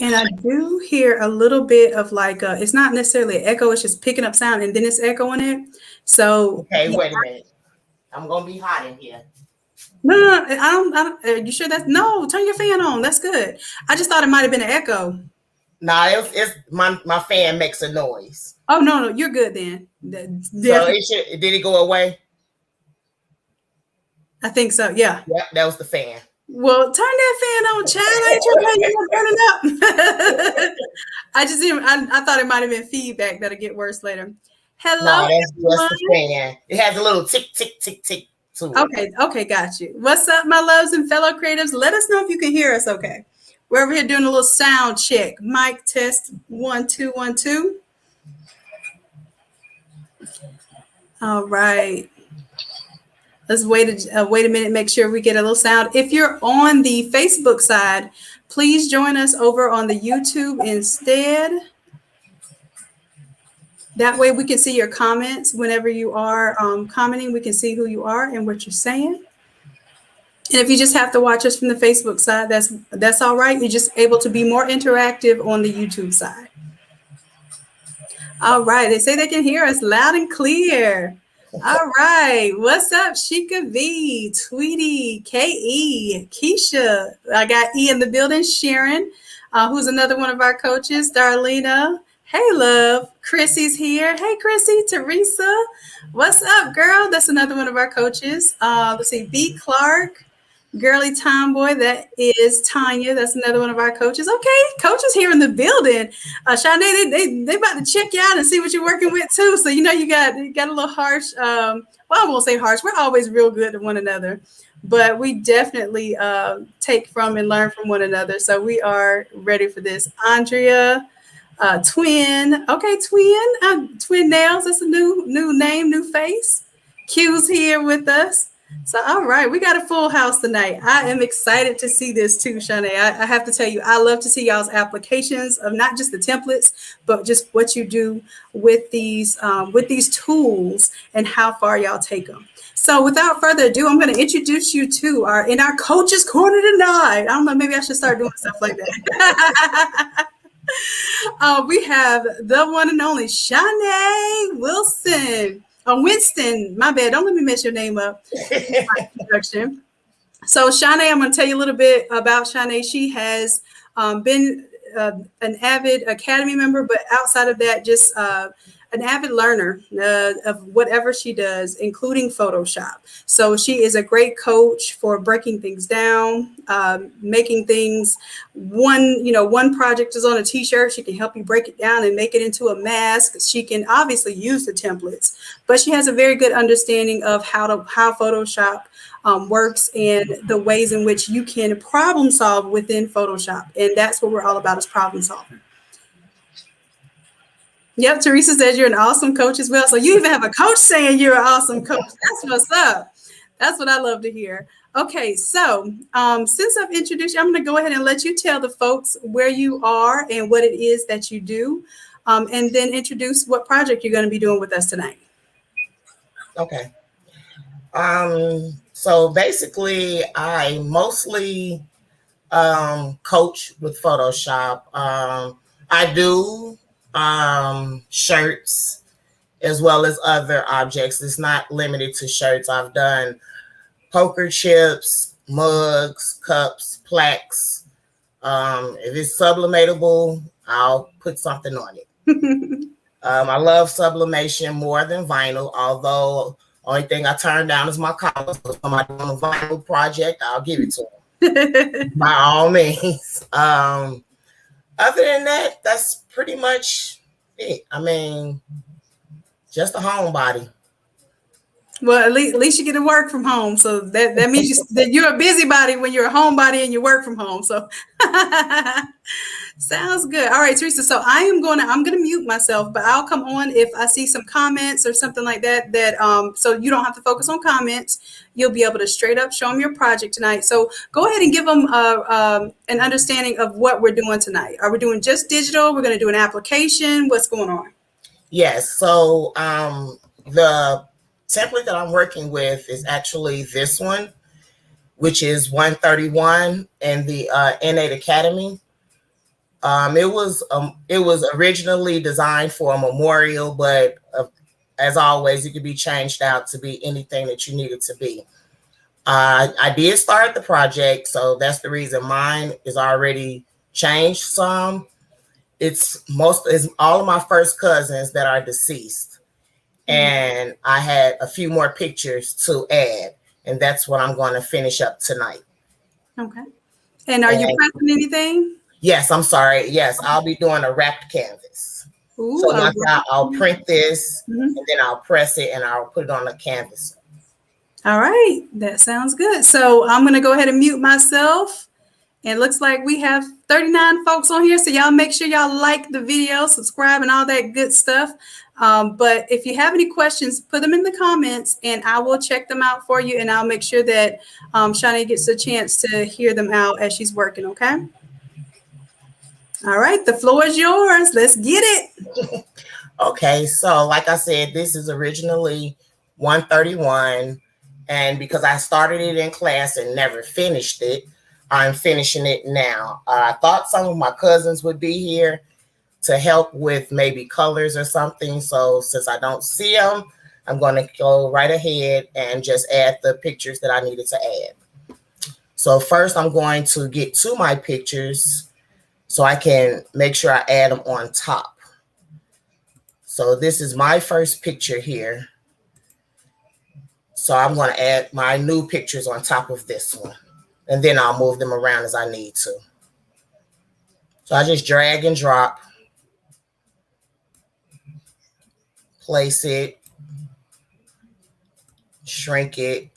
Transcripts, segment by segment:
And I do hear a little bit of like, it's not necessarily an echo, it's just picking up sound and then it's echoing it. So, Okay, yeah. wait a minute. I'm gonna be hot in here. No, I don't, are you sure that's, no, turn your fan on. That's good. I just thought it might have been an echo. Nah, it's my fan makes a noise. Oh, no, you're good then. So Definitely. did it go away? I think so. Yeah. Yep, that was the fan. Well, turn that fan on, child. I ain't trying to have you burning up. I just didn't, I thought it might have been feedback that'll get worse later. Hello, No, that's just the everyone. fan. It has a little tick, tick, tick, tick to it. Okay, got you. What's up, my loves and fellow creatives? Let us know if you can hear us okay. We're over here doing a little sound check. Mic test 1 2 1 2. All right. Let's wait a minute, make sure we get a little sound. If you're on the Facebook side, please join us over on the YouTube instead. That way we can see your comments whenever you are commenting. We can see who you are and what you're saying. And if you just have to watch us from the Facebook side, that's all right. You're just able to be more interactive on the YouTube side. All right. They say they can hear us loud and clear. All right. What's up, Sheikah V, Tweety, K.E., Keisha. I got E in the building, Sharon, who's another one of our coaches, Darlena. Hey, love. Chrissy's here. Hey, Chrissy. Teresa. What's up, girl? That's another one of our coaches. Let's see. B. Clark. Girly Tomboy, that is Tanya. That's another one of our coaches. Okay, coaches here in the building. Shanon, they about to check you out and see what you're working with too. So you got a little harsh. Well, I won't say harsh. We're always real good to one another, but we definitely take from and learn from one another. So we are ready for this. Andrea, Twin. Okay, Twin. Twin Nails. That's a new name, new face. Q's here with us. So, all right, we got a full house tonight. I am excited to see this too, Shanon. I have to tell you, I love to see y'all's applications of not just the templates, but just what you do with these tools and how far y'all take them. So, without further ado, I'm going to introduce you to our coaches corner tonight. I don't know, maybe I should start doing stuff like that. We have the one and only Shanon Wilson. Winston, my bad. Don't let me mess your name up. Introduction. So, Shanon, I'm going to tell you a little bit about Shanon. She has been an avid Academy member, but outside of that, just an avid learner of whatever she does, including Photoshop. So she is a great coach for breaking things down, making things one project is on a t-shirt. She can help you break it down and make it into a mask. She can obviously use the templates, but she has a very good understanding of how Photoshop works and the ways in which you can problem solve within Photoshop. And that's what we're all about, is problem solving. Yep, Teresa says you're an awesome coach as well. So you even have a coach saying you're an awesome coach. That's what's up. That's what I love to hear. Okay, so since I've introduced you, I'm going to go ahead and let you tell the folks where you are and what it is that you do, and then introduce what project you're going to be doing with us tonight. Okay. So basically, I mostly coach with Photoshop. I do shirts as well as other objects. It's not limited to shirts. I've done poker chips, mugs, cups, plaques. If it's sublimatable, I'll put something on it. I love sublimation more than vinyl, although only thing I turn down is my colors. So if somebody doing a vinyl project, I'll give it to them. By all means. Other than that, that's pretty much it. I mean, just a homebody. Well, at least you get to work from home. So that means that you're a busybody when you're a homebody and you work from home. So sounds good. All right, Teresa. So I'm gonna mute myself, but I'll come on if I see some comments or something like that. So you don't have to focus on comments. You'll be able to straight up show them your project tonight. So go ahead and give them an understanding of what we're doing tonight. Are we doing just digital? We're going to do an application. What's going on? Yes. So the template that I'm working with is actually this one, which is 131 in the Innate Academy. It was originally designed for a memorial, but as always, it could be changed out to be anything that you need it to be. I did start the project, so that's the reason mine is already changed some. It's all of my first cousins that are deceased, and I had a few more pictures to add, and that's what I'm going to finish up tonight. Okay. And are you pressing anything? Yes, I'm sorry. Yes, I'll be doing a wrapped canvas. Ooh, So once I'll print this, and then I'll press it and I'll put it on the canvas. All right, that sounds good. So I'm going to go ahead and mute myself. And it looks like we have 39 folks on here. So y'all make sure y'all like the video, subscribe, and all that good stuff. But if you have any questions, put them in the comments and I will check them out for you. And I'll make sure that Shanon gets a chance to hear them out as she's working, okay? All right, the floor is yours. Let's get it. Okay, so like I said, this is originally 131. And because I started it in class and never finished it, I'm finishing it now. I thought some of my cousins would be here to help with maybe colors or something. So since I don't see them, I'm going to go right ahead and just add the pictures that I needed to add. So first I'm going to get to my pictures so I can make sure I add them on top. So this is my first picture here. So I'm going to add my new pictures on top of this one. And then I'll move them around as I need to. So I just drag and drop. Place it. Shrink it.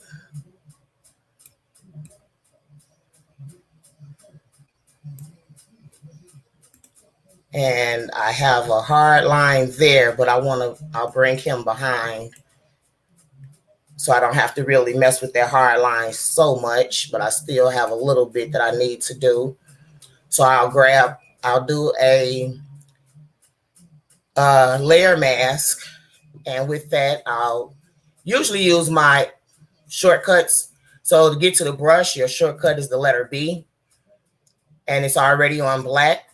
And I have a hard line there, but I'll bring him behind. So I don't have to really mess with that hard line so much, but I still have a little bit that I need to do. So I'll do a layer mask. And with that, I'll usually use my shortcuts. So to get to the brush, your shortcut is the letter B. And it's already on black.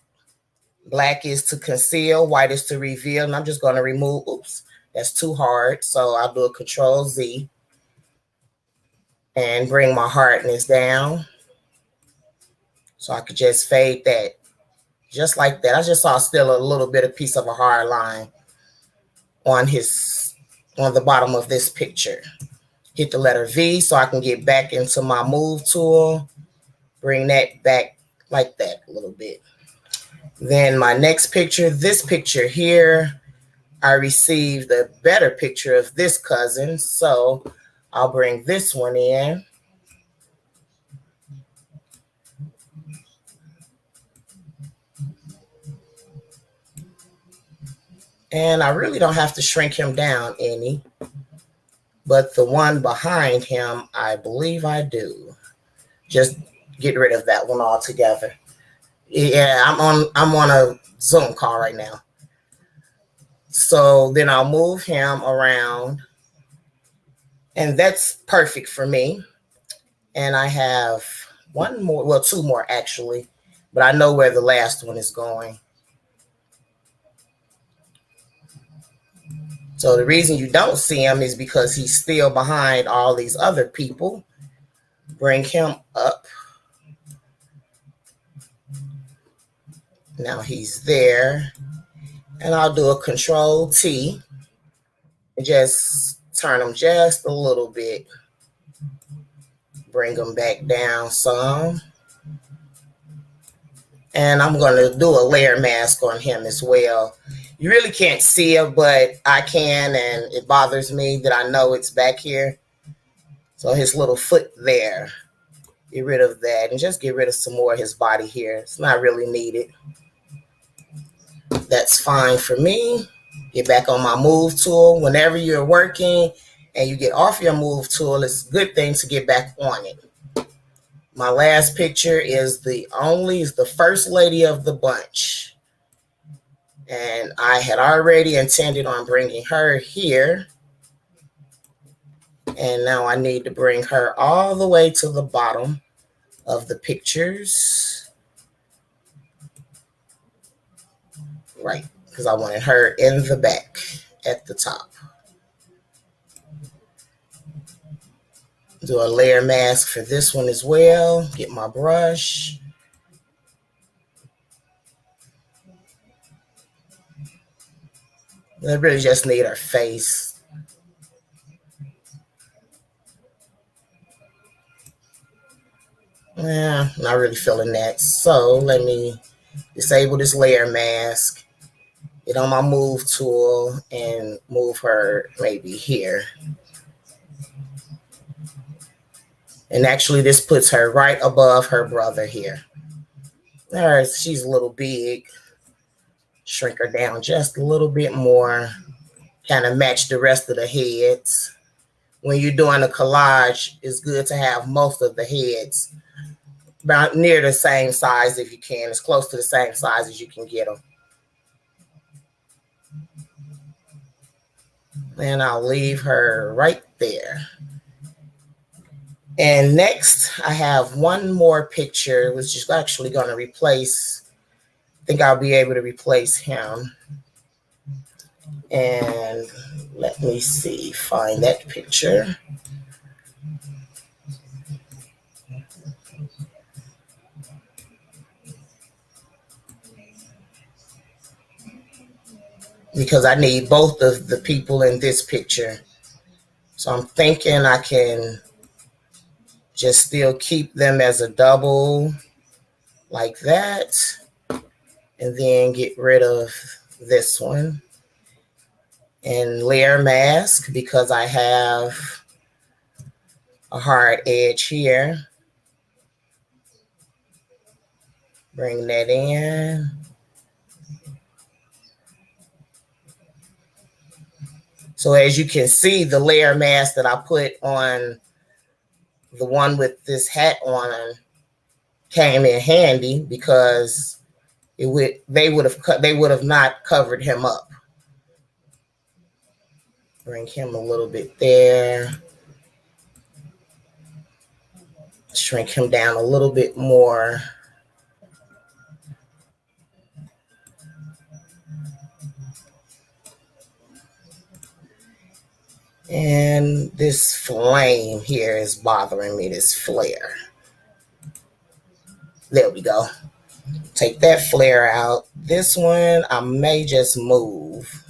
Black is to conceal, white is to reveal. And I'm just going to remove, oops, that's too hard. So I'll do a Control Z. And bring my hardness down. So I could just fade that just like that. I just saw still a little bit of piece of a hard line on the bottom of this picture. Hit the letter V so I can get back into my move tool. Bring that back like that a little bit. Then my next picture, this picture here, I received a better picture of this cousin. So I'll bring this one in. And I really don't have to shrink him down any. But the one behind him, I believe I do. Just get rid of that one altogether. Yeah, I'm on a Zoom call right now. So then I'll move him around. And that's perfect for me. And I have one more, well, two more actually, but I know where the last one is going. So the reason you don't see him is because he's still behind all these other people. Bring him up. Now he's there. And I'll do a Control T. And just turn him just a little bit. Bring him back down some. And I'm going to do a layer mask on him as well. You really can't see it, but I can, and it bothers me that I know it's back here. So his little foot there. Get rid of that and just get rid of some more of his body here. It's not really needed. That's fine for me. Get back on my move tool. Whenever you're working and you get off your move tool, it's a good thing to get back on it. My last picture is the first lady of the bunch. And I had already intended on bringing her here. And now I need to bring her all the way to the bottom of the pictures. right, because I wanted her in the back at the top. Do a layer mask for this one as well. Get my brush. I really just need her face. Yeah, not really feeling that. So let me disable this layer mask. Get on my move tool and move her maybe here. And actually this puts her right above her brother here. All right, she's a little big. Shrink her down just a little bit more. Kind of match the rest of the heads. When you're doing a collage, it's good to have most of the heads about near the same size if you can, as close to the same size as you can get them. And I'll leave her right there. And next, I have one more picture, which is actually going to replace, I think I'll be able to replace him. And let me see, find that picture. Because I need both of the people in this picture. So I'm thinking I can just still keep them as a double like that. And then get rid of this one. And layer mask because I have a hard edge here. Bring that in. So as you can see, the layer mask that I put on the one with this hat on came in handy because they would have not covered him up. Bring him a little bit there. Shrink him down a little bit more. And this flame here is bothering me, this flare. There we go. Take that flare out. This one, I may just move.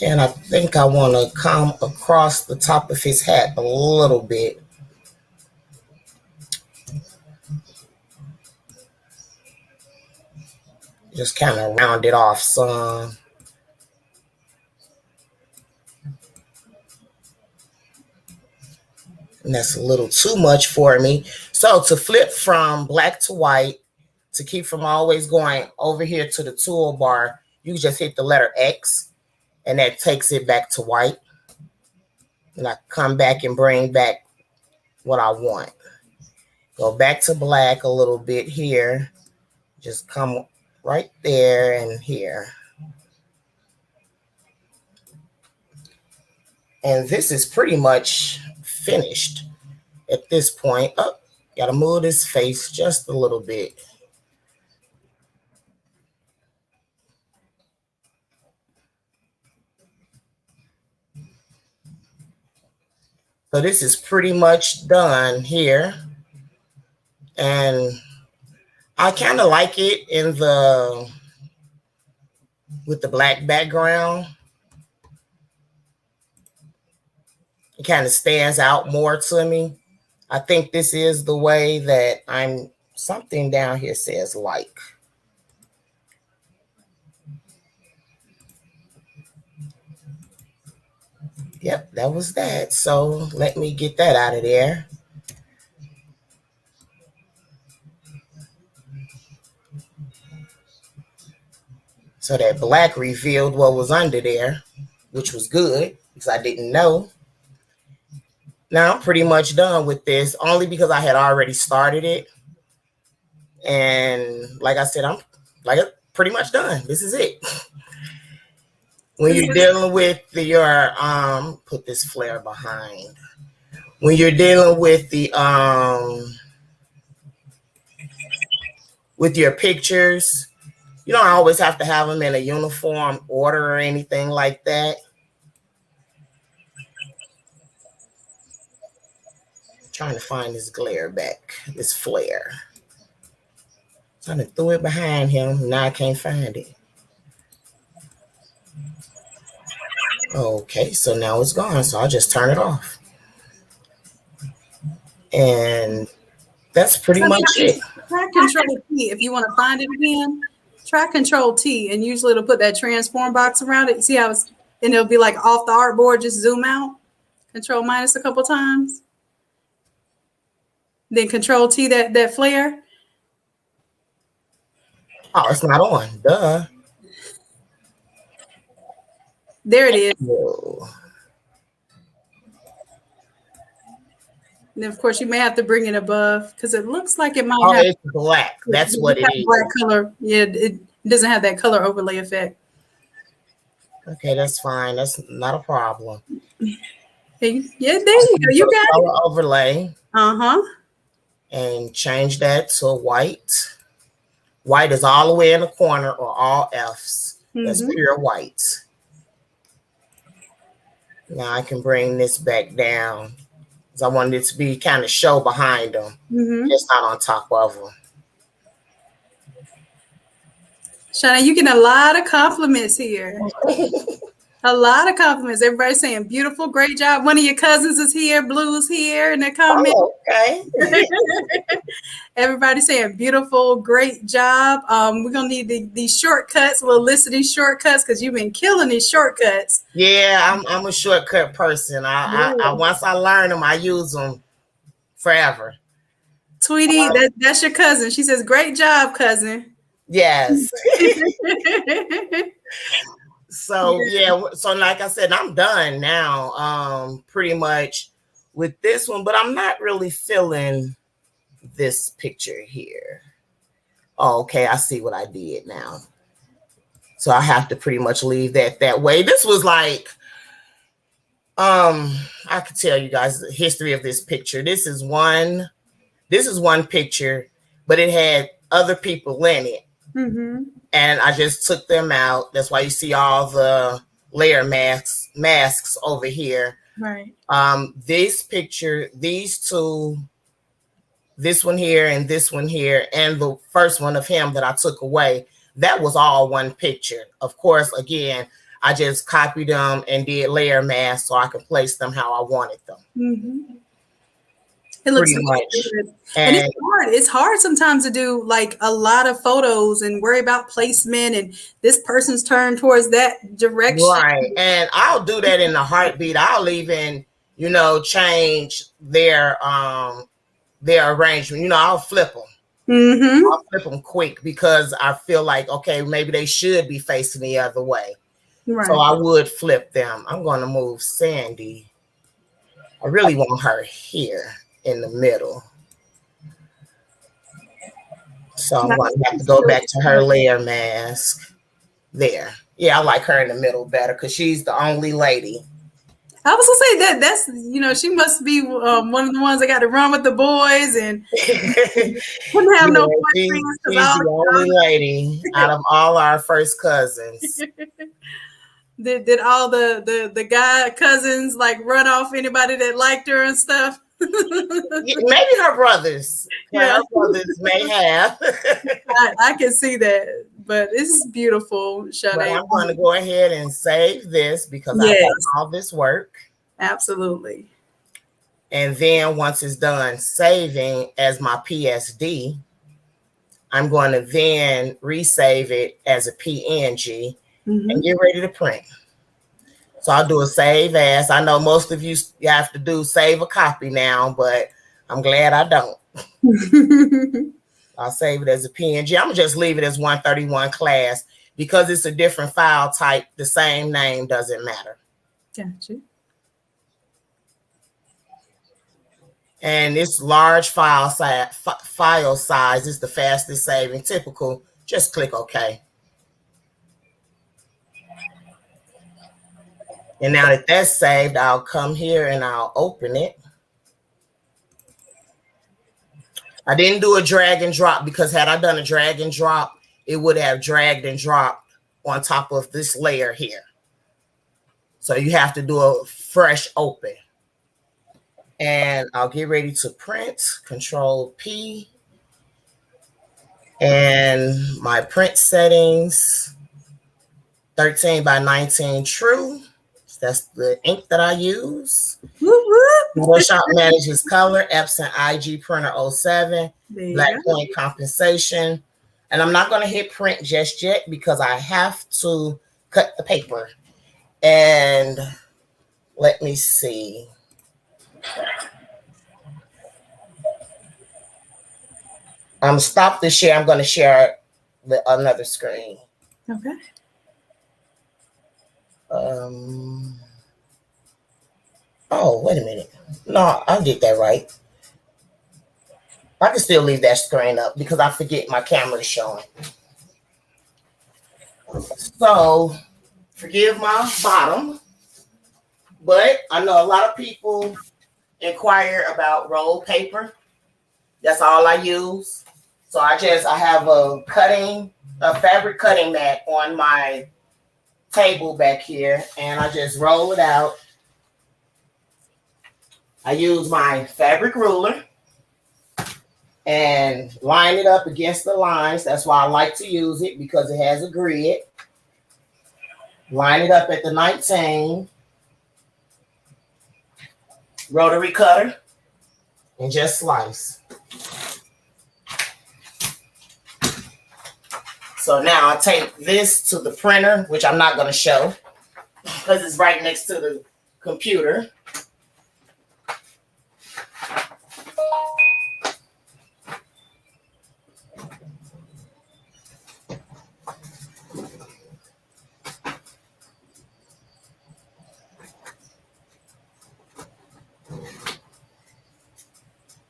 And I think I want to come across the top of his hat a little bit. Just kind of round it off some. And that's a little too much for me. So to flip from black to white, to keep from always going over here to the toolbar, you just hit the letter X, and that takes it back to white. And I come back and bring back what I want. Go back to black a little bit here. Just come right there and here. And this is pretty much finished at this point. Oh, gotta move this face just a little bit. So this is pretty much done here. And I kind of like it with the black background. It kind of stands out more to me. I think this is the way that something down here says like. Yep, that was that. So let me get that out of there. So that black revealed what was under there, which was good because I didn't know. Now I'm pretty much done with this, only because I had already started it. And like I said, I'm pretty much done. This is it. When you're dealing with your put this flare behind. When you're dealing with the with your pictures, you don't always have to have them in a uniform order or anything like that. I'm trying to find this glare back, this flare. So I threw it behind him. Now I can't find it. Okay, so now it's gone. So I'll just turn it off. And that's pretty much it. Try Control T if you want to find it again. Try Control T, and usually it'll put that transform box around it. See how it's, and it'll be like off the artboard. Just zoom out. Control minus a couple times. Then Control T that flare. Oh, it's not on. Duh. There it is. Whoa. And of course, you may have to bring it above because it looks like it might have. It's black. That's what it is. Black color. Yeah, it doesn't have that color overlay effect. Okay, that's fine. That's not a problem. Yeah, there you go. You got color overlay. Uh-huh. And change that to white. White is all the way in the corner or all Fs. That's pure white. Now I can bring this back down. I wanted it to be kind of show behind them, just not on top of them. Shanon, you get a lot of compliments here. A lot of compliments. Everybody's saying beautiful, great job. One of your cousins is here, Blue's here in the comments. Oh, okay. Everybody's saying beautiful, great job. We're gonna need these shortcuts. We'll list these shortcuts because you've been killing these shortcuts. Yeah, I'm a shortcut person. I once I learn them, I use them forever. Tweety, that's your cousin. She says, "Great job, cousin." Yes. So yeah, so like I said, I'm done now, pretty much with this one, but I'm not really feeling this picture here. Oh, okay, I see what I did now. So I have to pretty much leave that way. This was like, I could tell you guys the history of this picture. This is one picture, but it had other people in it. And I just took them out. That's why you see all the layer masks over here. Right. This picture, these two, this one here and this one here, and the first one of him that I took away, that was all one picture. Of course, again, I just copied them and did layer masks so I could place them how I wanted them. It looks good. And it's hard. It's hard sometimes to do like a lot of photos and worry about placement and this person's turned towards that direction. Right. And I'll do that in a heartbeat. I'll even, change their arrangement. I'll flip them. I'll flip them quick because I feel like, okay, maybe they should be facing the other way. Right. So I would flip them. I'm going to move Sandy. I really want her here in the middle. So I'm going to have to go back to her layer mask there. Yeah, I like her in the middle better because she's the only lady. I was gonna say that's she must be one of the ones that got to run with the boys and wouldn't have no boyfriends. She's the only lady out of all our first cousins. Did all the guy cousins like run off anybody that liked her and stuff? Maybe her brothers. Yeah, her brothers may have. I can see that, but it's beautiful, Shanon. I'm going to go ahead and save this because I done all this work. Absolutely. And then once it's done saving as my PSD, I'm going to then resave it as a PNG and get ready to print. So I'll do a save as. I know most of you have to do save a copy now, but I'm glad I don't. I'll save it as a PNG. I'm going to just leave it as 131 class Because it's a different file type, the same name doesn't matter. Gotcha. And this large file size is the fastest saving. Typical. Just click OK. And now that that's saved, I'll come here and I'll open it. I didn't do a drag and drop because had I done a drag and drop, it would have dragged and dropped on top of this layer here. So you have to do a fresh open. And I'll get ready to print. Control P. And my print settings, 13 by 19 true. That's the ink that I use. Photoshop manages color, Epson IG printer 07, black point compensation. And I'm not going to hit print just yet because I have to cut the paper. And let me see. I'm going to stop the share. I'm going to share another screen. Okay. Oh, wait a minute. No, I did that right. I can still leave that screen up because I forget my camera is showing. So, forgive my bottom, but I know a lot of people inquire about rolled paper. That's all I use. So I have a fabric cutting mat on my table back here, and I just roll it out. I use my fabric ruler and line it up against the lines. That's why I like to use it, because it has a grid. Line it up at the 19. Rotary cutter, and just slice. So now I take this to the printer, which I'm not going to show because it's right next to the computer.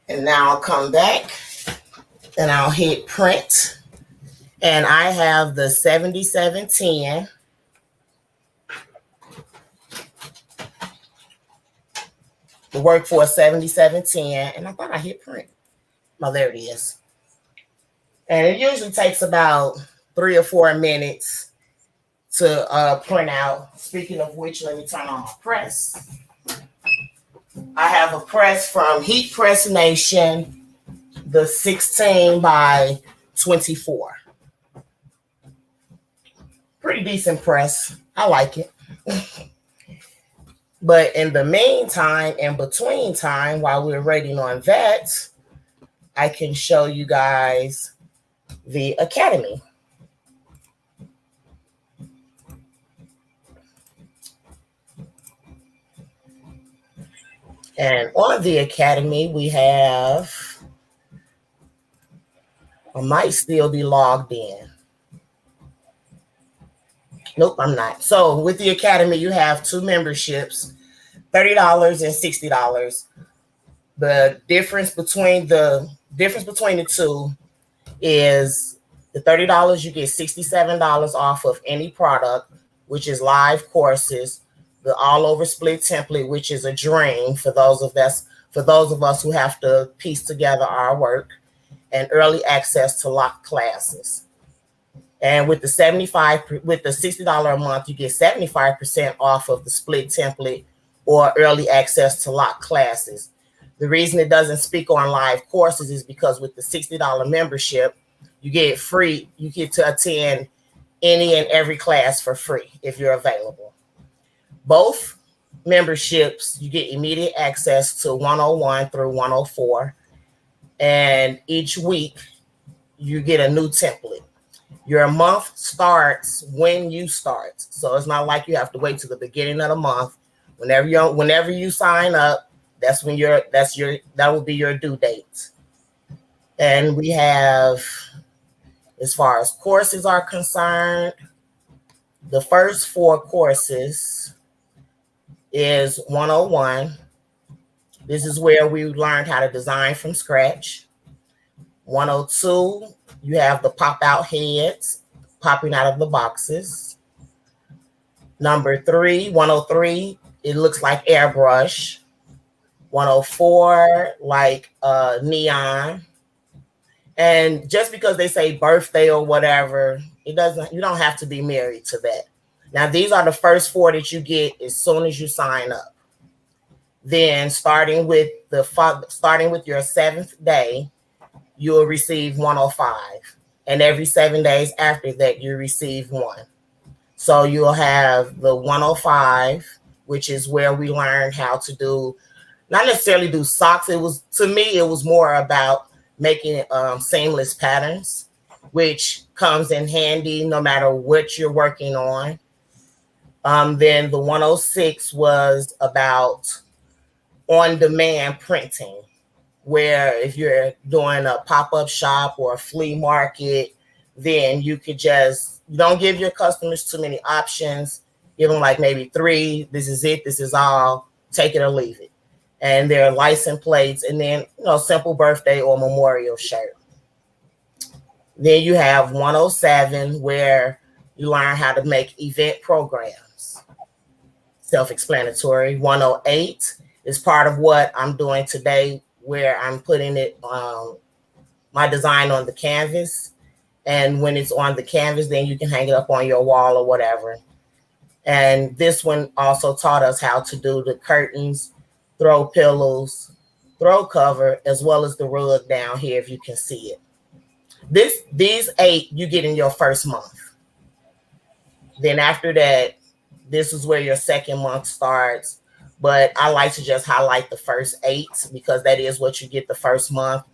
And now I'll come back and I'll hit print. And I have the 7710. The Workforce 7710. And I thought I hit print. Oh, there it is. And it usually takes about 3 or 4 minutes to print out. Speaking of which, let me turn on my press. I have a press from Heat Press Nation, the 16 by 24. Pretty decent press. I like it. But in the meantime, in between time, while we're waiting on that, I can show you guys the Academy. And on the Academy, we have, I might still be logged in. Nope, I'm not. So with the Academy, you have 2 memberships, $30 and $60. The difference between the two is the $30, you get $67 off of any product, which is live courses, the all over split template, which is a dream for those of us who have to piece together our work, and early access to locked classes. And with the $60 a month, you get 75% off of the split template or early access to locked classes. The reason it doesn't speak on live courses is because with the $60 membership, you get to attend any and every class for free if you're available. Both memberships, you get immediate access to 101 through 104. And each week, you get a new template. Your month starts when you start. So it's not like you have to wait to the beginning of the month. Whenever you sign up, that will be your due date. And we have, as far as courses are concerned, The first 4 courses is 101. This is where we learned how to design from scratch. 102, you have the pop-out heads popping out of the boxes. Number 3, 103, it looks like airbrush. 104, like neon. And just because they say birthday or whatever, you don't have to be married to that. Now, these are the first 4 that you get as soon as you sign up. Then starting with your 7th day, you will receive 105. And every 7 days after that, you receive 1. So you'll have the 105, which is where we learn how to do, not necessarily do socks. To me, it was more about making seamless patterns, which comes in handy no matter what you're working on. Then the 106 was about on-demand printing, where if you're doing a pop-up shop or a flea market, then you don't give your customers too many options. Give them like maybe 3, this is it, this is all, take it or leave it. And their license plates, and then, simple birthday or memorial shirt. Then you have 107, where you learn how to make event programs. Self-explanatory. 108 is part of what I'm doing today, where I'm putting it my design on the canvas. And when it's on the canvas, then you can hang it up on your wall or whatever. And this one also taught us how to do the curtains, throw pillows, throw cover, as well as the rug down here, if you can see it. These 8 you get in your first month. Then after that, this is where your second month starts. But I like to just highlight the first 8 because that is what you get the first month.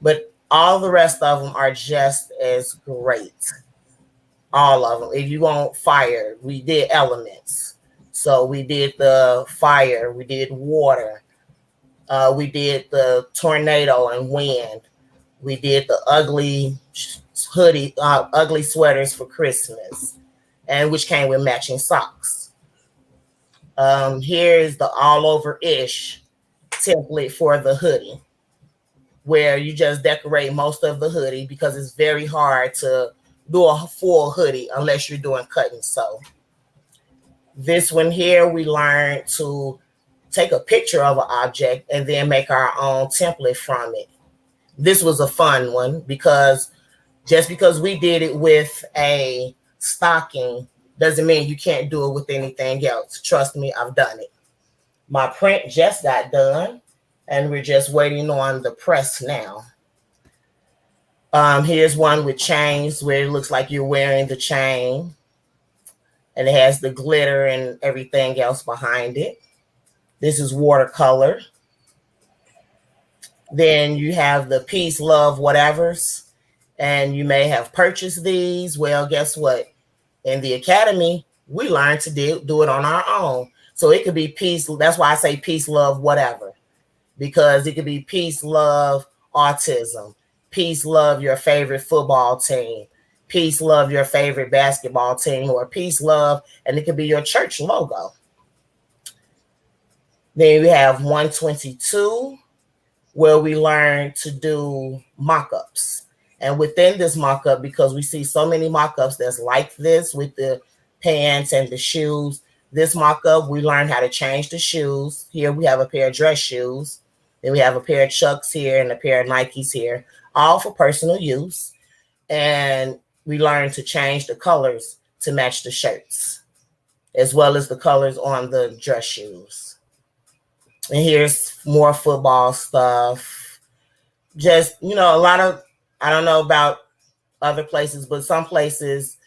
But all the rest of them are just as great. All of them. If you want fire, we did elements. So we did the fire, we did water, we did the tornado and wind, we did the ugly ugly sweaters for Christmas, and which came with matching socks. Here's the all over-ish template for the hoodie, where you just decorate most of the hoodie because it's very hard to do a full hoodie unless you're doing cut and sew. This one here, we learned to take a picture of an object and then make our own template from it. This was a fun one because just because we did it with a stocking doesn't mean you can't do it with anything else. Trust me, I've done it. My print just got done and we're just waiting on the press now. Here's one with chains where it looks like you're wearing the chain. And it has the glitter and everything else behind it. This is watercolor. Then you have the peace, love, whatevers. And you may have purchased these. Well, guess what? In the academy, we learned to do it on our own. So it could be peace. That's why I say peace, love, whatever. Because it could be peace, love, autism. Peace, love, your favorite football team. Peace, love, your favorite basketball team, or peace, love, and it could be your church logo. Then we have 122, where we learn to do mock-ups. And within this mock-up, because we see so many mock-ups that's like this with the pants and the shoes, this mock-up, we learn how to change the shoes. Here we have a pair of dress shoes. Then we have a pair of Chucks here and a pair of Nikes here, all for personal use. And we learned to change the colors to match the shirts, as well as the colors on the dress shoes. And here's more football stuff. Just, a lot of, I don't know about other places, but some places,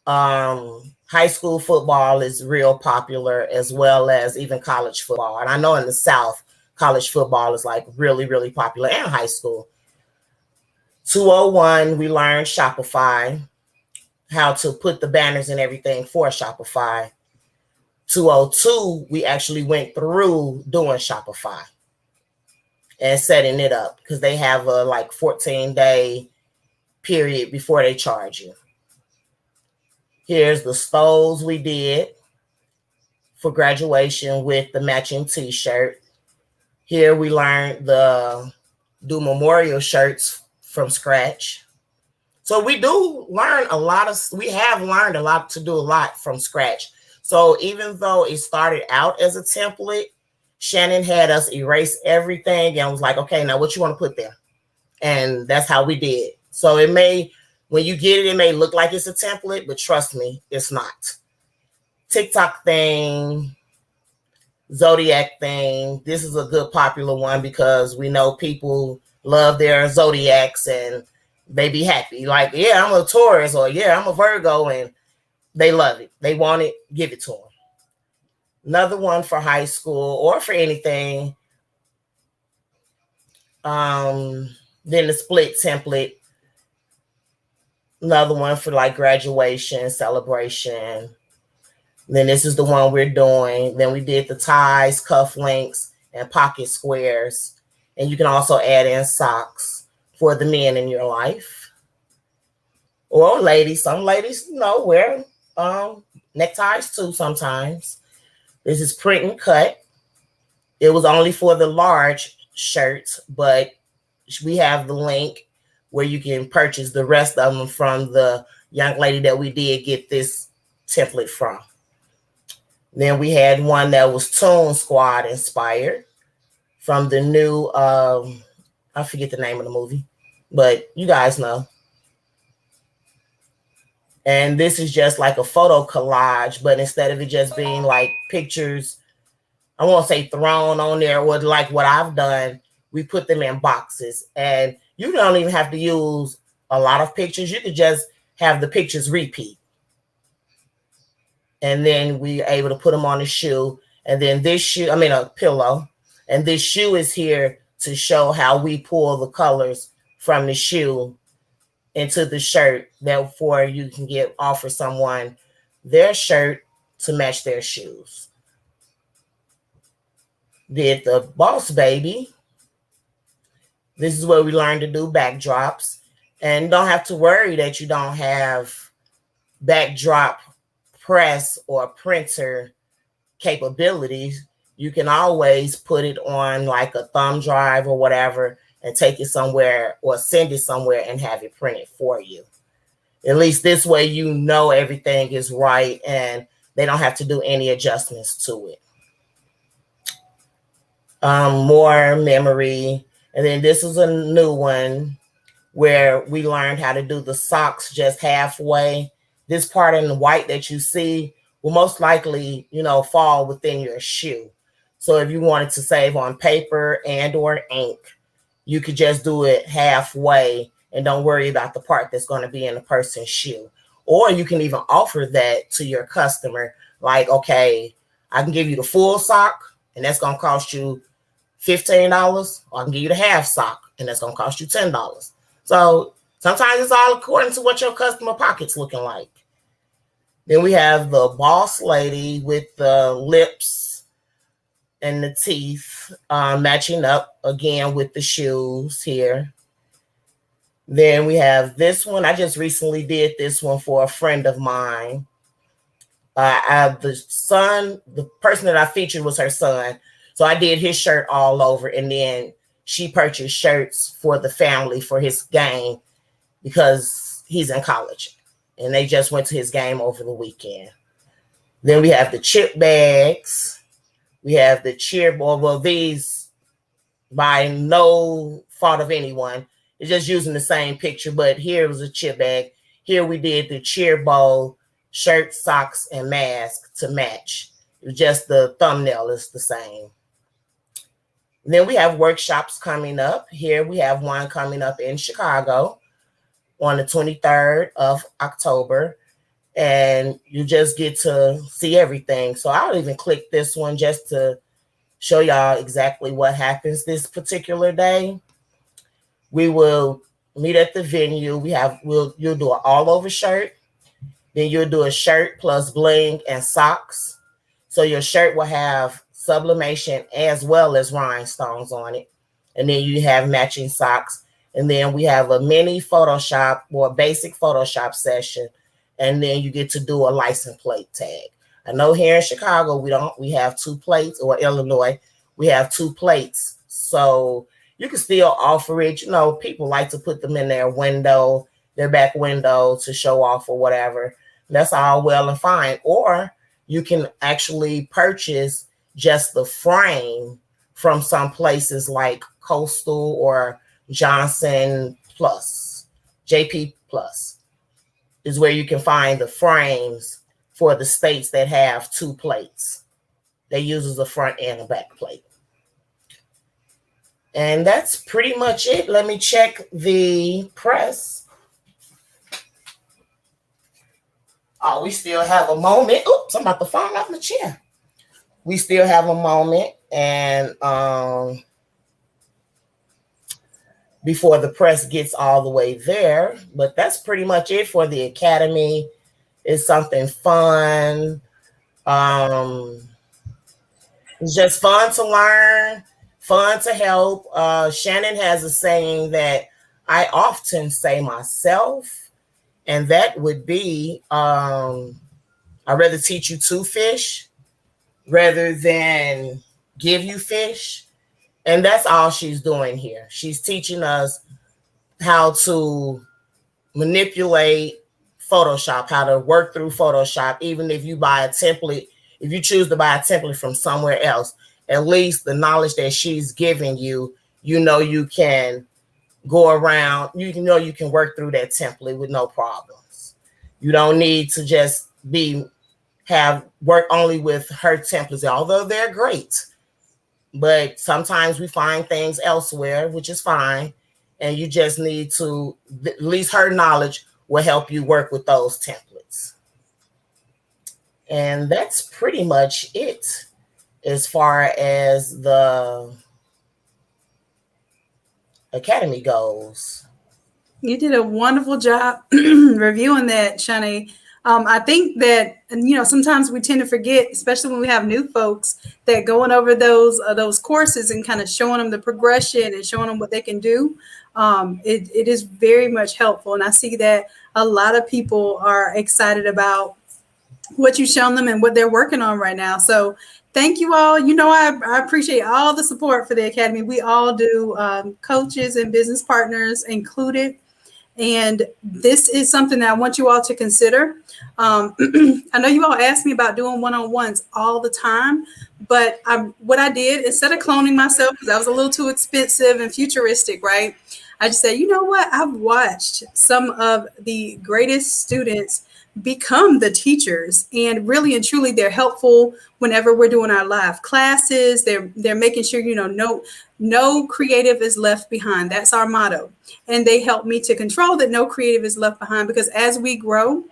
high school football is real popular, as well as even college football. And I know in the South, college football is like really, really popular, and high school. 201, we learned Shopify, how to put the banners and everything for Shopify. 202, we actually went through doing Shopify and setting it up because they have a 14-day period before they charge you. Here's the stoles we did for graduation with the matching t-shirt. Here we learned do memorial shirts from scratch. So we have learned a lot to do a lot from scratch. So even though it started out as a template, Shanon had us erase everything and was like, okay, now what you want to put there? And that's how we did. So when you get it, it may look like it's a template, but trust me, it's not. TikTok thing, Zodiac thing. This is a good popular one because we know people love their Zodiacs and they be happy. Like, yeah, I'm a Taurus, or yeah, I'm a Virgo, and they love it. They want it, give it to them. Another one for high school or for anything. Then the split template. Another one for like graduation, celebration. Then this is the one we're doing. Then we did the ties, cufflinks, and pocket squares. And you can also add in socks for the men in your life. Or ladies. Some ladies, wear neckties too sometimes. This is print and cut. It was only for the large shirts, but we have the link where you can purchase the rest of them from the young lady that we did get this template from. Then we had one that was Toon Squad inspired from the new, I forget the name of the movie, but you guys know. And this is just like a photo collage, but instead of it just being like pictures, I won't say thrown on there, or like what I've done, we put them in boxes. And you don't even have to use a lot of pictures. You could just have the pictures repeat. And then we are able to put them on a shoe. And then a pillow. And this shoe is here to show how we pull the colors from the shoe into the shirt. Therefore, you can offer someone their shirt to match their shoes. Did the Boss Baby. This is where we learned to do backdrops. And don't have to worry that you don't have backdrop press or printer capabilities. You can always put it on like a thumb drive or whatever and take it somewhere or send it somewhere and have it printed for you. At least this way you know everything is right and they don't have to do any adjustments to it. More memory. And then this is a new one where we learned how to do the socks just halfway. This part in the white that you see will most likely, fall within your shoe. So if you wanted to save on paper and or ink, you could just do it halfway and don't worry about the part that's going to be in the person's shoe. Or you can even offer that to your customer. Like, okay, I can give you the full sock and that's going to cost you $15. Or I can give you the half sock and that's going to cost you $10. So sometimes it's all according to what your customer pocket's looking like. Then we have the Boss Lady with the lips and the teeth matching up again with the shoes here. Then we have this one. I just recently did this one for a friend of mine. The person that I featured was her son. So I did his shirt all over, and then she purchased shirts for the family for his game because he's in college. And they just went to his game over the weekend. Then we have the chip bags. We have the cheer ball. Well, these, by no fault of anyone, it's just using the same picture. But here was a chip bag. Here we did the cheer bowl, shirt, socks, and mask to match. It was just the thumbnail is the same. Then we have workshops coming up. Here we have one coming up in Chicago on the 23rd of October, and you just get to see everything. So I'll even click this one just to show y'all exactly what happens this particular day. We will meet at the venue. You'll do an all over shirt. Then you'll do a shirt plus bling and socks. So your shirt will have sublimation as well as rhinestones on it. And then you have matching socks. And then we have a mini Photoshop or basic Photoshop session. and then you get to do a license plate tag. I know here in Chicago, we have 2 plates, or Illinois, we have 2 plates. So you can still offer it. You know, people like to put them in their window, their back window, to show off or whatever. That's all well and fine. Or you can actually purchase just the frame from some places like Coastal or Johnson Plus, JP Plus is where you can find the frames for the states that have 2 plates. They use a front and a back plate. And that's pretty much it. Let me check the press. Oh, we still have a moment. Oops, I'm about to fall off my chair. We still have a moment, and before the press gets all the way there. But that's pretty much it for the Academy. It's something fun. It's just fun to learn, fun to help. Shanon has a saying that I often say myself, and that would be, I'd rather teach you to fish rather than give you fish. And that's all she's doing here. She's teaching us how to manipulate Photoshop, how to work through Photoshop, even if you buy a template. If you choose to buy a template from somewhere else, at least the knowledge that she's giving you, you know, you can go around, you know, you can work through that template with no problems. You don't need to just have work only with her templates, although they're great. But sometimes we find things elsewhere, which is fine. And you just need to, at least her knowledge will help you work with those templates. And that's pretty much it as far as the Academy goes. You did a wonderful job reviewing that, Shani. I think that, you know, sometimes we tend to forget, especially when we have new folks, that going over those courses and kind of showing them the progression and showing them what they can do, it is very much helpful. And I see that a lot of people are excited about what you've shown them and what they're working on right now. So thank you all. You know, I appreciate all the support for the Academy. We all do, coaches and business partners included. And this is something that I want you all to consider. I know you all ask me about doing one-on-ones all the time, but what I did, instead of cloning myself, because I was a little too expensive and futuristic, right? I just said, you know what? I've watched some of the greatest students become the teachers, and really and truly they're helpful whenever we're doing our live classes. They're making sure, you know, no creative is left behind. That's our motto. And they help me to control that no creative is left behind, because as we grow,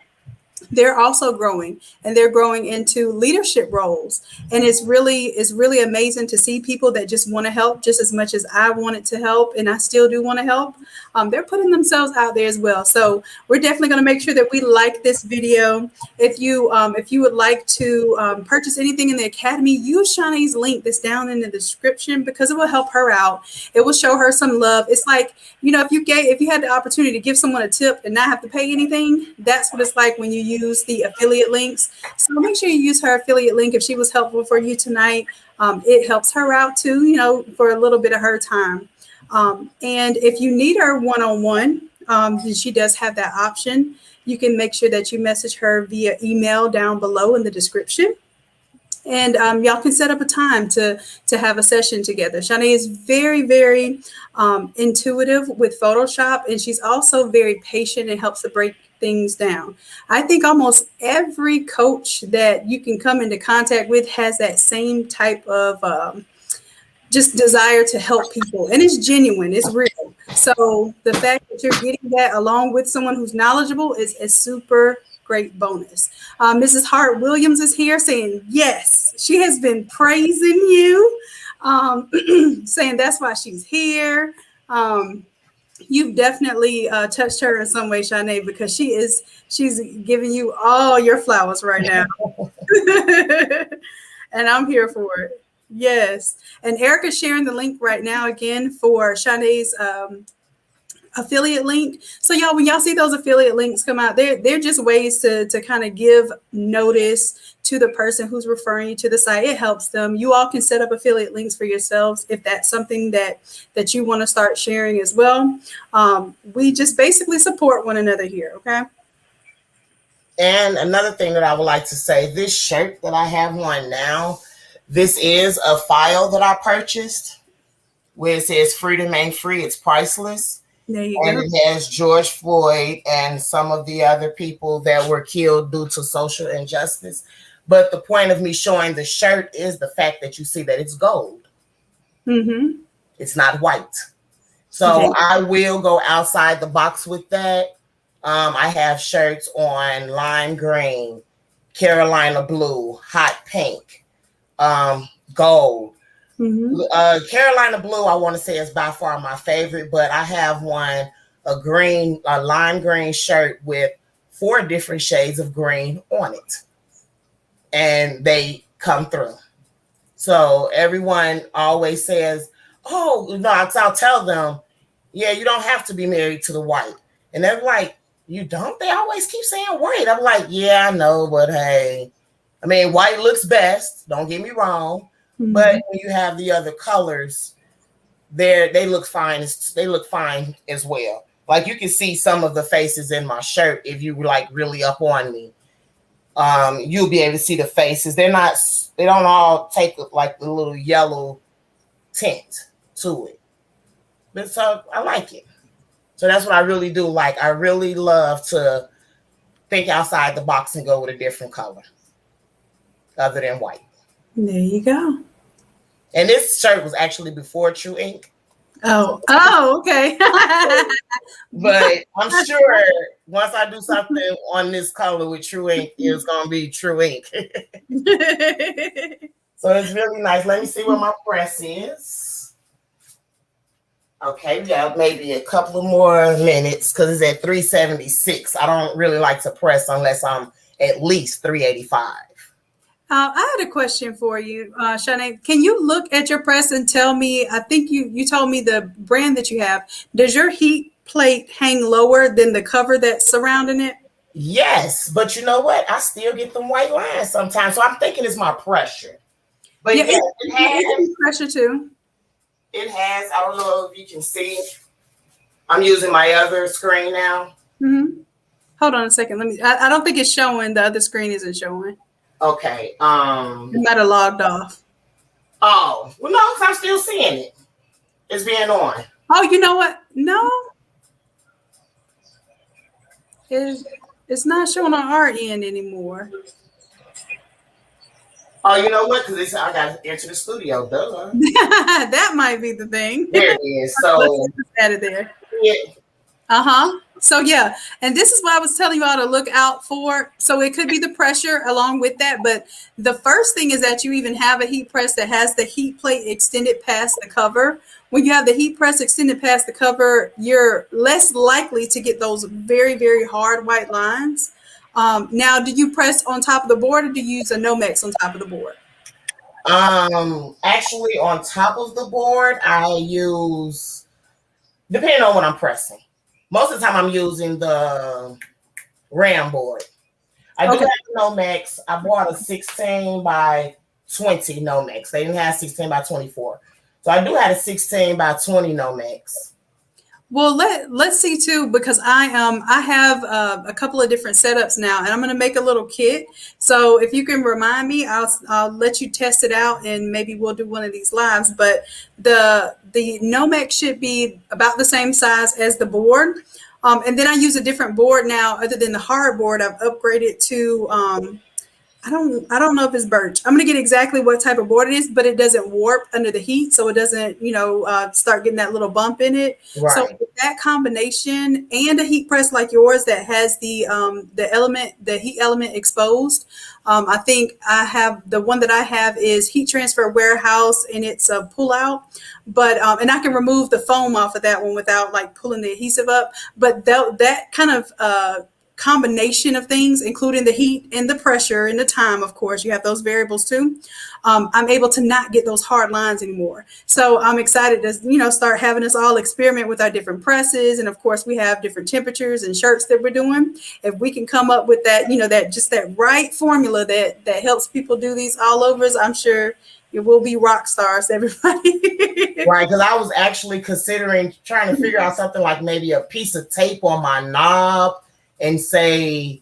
they're also growing, and they're growing into leadership roles. And it's really amazing to see people that just want to help just as much as I wanted to help, and I still do want to help. They're putting themselves out there as well. So we're definitely going to make sure that we like this video. If you would like to purchase anything in the Academy, use Shani's link that's down in the description, because it will help her out. It will show her some love. It's like, you know, if you had the opportunity to give someone a tip and not have to pay anything, that's what it's like when you use the affiliate links. So make sure you use her affiliate link if she was helpful for you tonight. It helps her out too, you know, for a little bit of her time. And if you need her one-on-one, then she does have that option. You can make sure that you message her via email down below in the description. And y'all can set up a time to have a session together. Shani is very, very intuitive with Photoshop, and she's also very patient and helps to break things down. I think almost every coach that you can come into contact with has that same type of just desire to help people, and it's genuine, it's real. So the fact that you're getting that along with someone who's knowledgeable is a super great bonus. Mrs. Hart Williams is here saying yes. She has been praising you, saying that's why she's here. You've definitely touched her in some way, Shanae, because she's giving you all your flowers right now. And I'm here for it. Yes. And Erica's sharing the link right now again for Shanae's affiliate link. So y'all, when y'all see those affiliate links come out, they're just ways to kind of give notice to the person who's referring you to the site. It helps them. You all can set up affiliate links for yourselves if that's something that you want to start sharing as well. We just basically support one another here, okay? And another thing that I would like to say, this shirt that I have on now, this is a file that I purchased where it says freedom ain't free, it's priceless. There you and go. It has George Floyd and some of the other people that were killed due to social injustice. But the point of me showing the shirt is the fact that you see that it's gold. Mm-hmm. It's not white. So I will go outside the box with that. I have shirts on lime green, Carolina blue, hot pink, gold. Mm-hmm. Carolina blue, I want to say, is by far my favorite, but I have one, a lime green shirt with 4 different shades of green on it. And they come through. So everyone always says, oh, no, I'll tell them, yeah, you don't have to be married to the white. And they're like, you don't? They always keep saying white. I'm like, yeah, I know, but hey, I mean, white looks best. Don't get me wrong. Mm-hmm. But when you have the other colors, they look fine. They look fine as well. Like you can see some of the faces in my shirt if you were like really up on me. You'll be able to see the faces. They don't all take like the little yellow tint to it. But so I like it. So that's what I really do. Like I really love to think outside the box and go with a different color other than white. There you go. And this shirt was actually before True Ink. Oh, okay. But I'm sure once I do something on this color with True Ink, it's going to be True Ink. So it's really nice. Let me see what my press is. Okay, we got maybe a couple of more minutes because it's at 376. I don't really like to press unless I'm at least 385. I had a question for you, Shanon. Can you look at your press and tell me, I think you told me the brand that you have. Does your heat plate hang lower than the cover that's surrounding it? Yes, but you know what? I still get them white lines sometimes. So I'm thinking it's my pressure. But yeah, it has pressure too. It has. I don't know if you can see. I'm using my other screen now. Mm-hmm. Hold on a second. I don't think it's showing. The other screen isn't showing. Okay. You might have logged off. Oh, well, no, because I'm still seeing it. It's being on. Oh, you know what? No. It's not showing on our end anymore. Oh, you know what? Because I got to enter the studio. Duh. That might be the thing. There it is. So added there. Yeah. So yeah, and this is what I was telling you all to look out for. So it could be the pressure along with that, but the first thing is that you even have a heat press that has the heat plate extended past the cover. When you have the heat press extended past the cover, you're less likely to get those very, very hard white lines. Now, do you press on top of the board or do you use a Nomex on top of the board? Actually, on top of the board, I use, depending on what I'm pressing. Most of the time, I'm using the RAM board. I do have a Nomex. I bought a 16 by 20 Nomex. They didn't have 16 by 24. So I do have a 16 by 20 Nomex. Well, let's see too, because I have a couple of different setups now, and I'm going to make a little kit. So if you can remind me, I'll let you test it out, and maybe we'll do one of these lives. But the Nomex should be about the same size as the board, and then I use a different board now, other than the hard board. I've upgraded to I don't know if it's birch. I'm going to get exactly what type of board it is, but it doesn't warp under the heat. So it doesn't, start getting that little bump in it. Right. So with that combination and a heat press like yours that has the heat element exposed, I think I have the one that I have is Heat Transfer Warehouse, and it's a pull out, but and I can remove the foam off of that one without like pulling the adhesive up. But that kind of combination of things, including the heat and the pressure and the time, of course, you have those variables too. I'm able to not get those hard lines anymore. So I'm excited to, start having us all experiment with our different presses. And of course, we have different temperatures and shirts that we're doing. If we can come up with that, that right formula that helps people do these all overs, I'm sure it will be rock stars, everybody. Right, because I was actually considering trying to figure out something like maybe a piece of tape on my knob and say,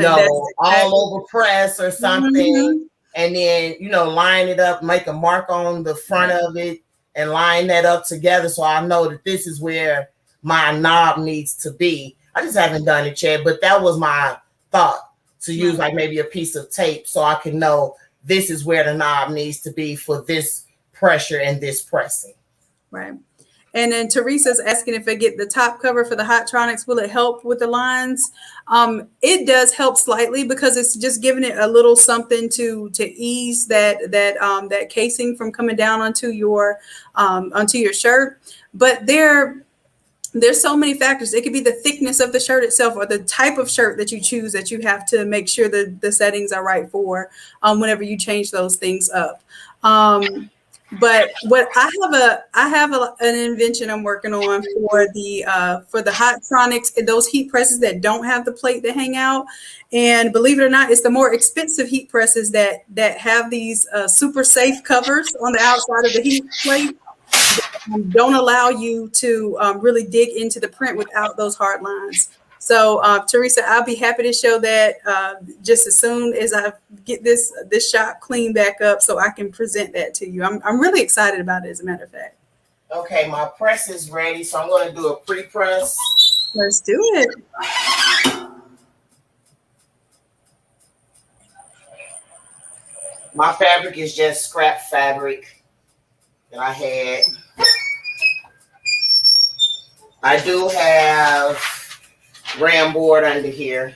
all over press or something, and then, line it up, make a mark on the front of it and line that up together so I know that this is where my knob needs to be. I just haven't done it yet, but that was my thought, to use like maybe a piece of tape so I can know this is where the knob needs to be for this pressure and this pressing. Right. And then Teresa's asking if I get the top cover for the Hottronics, will it help with the lines? It does help slightly because it's just giving it a little something to ease that casing from coming down onto your shirt. But there's so many factors. It could be the thickness of the shirt itself or the type of shirt that you choose that you have to make sure that the settings are right for whenever you change those things up. But what I have an invention I'm working on for the Hottronics, those heat presses that don't have the plate to hang out. And believe it or not, it's the more expensive heat presses that have these super safe covers on the outside of the heat plate that don't allow you to really dig into the print without those hard lines. So, Teresa, I'll be happy to show that just as soon as I get this shop cleaned back up so I can present that to you. I'm really excited about it, as a matter of fact. Okay, my press is ready, so I'm going to do a pre-press. Let's do it. My fabric is just scrap fabric that I had. I do have ram board under here.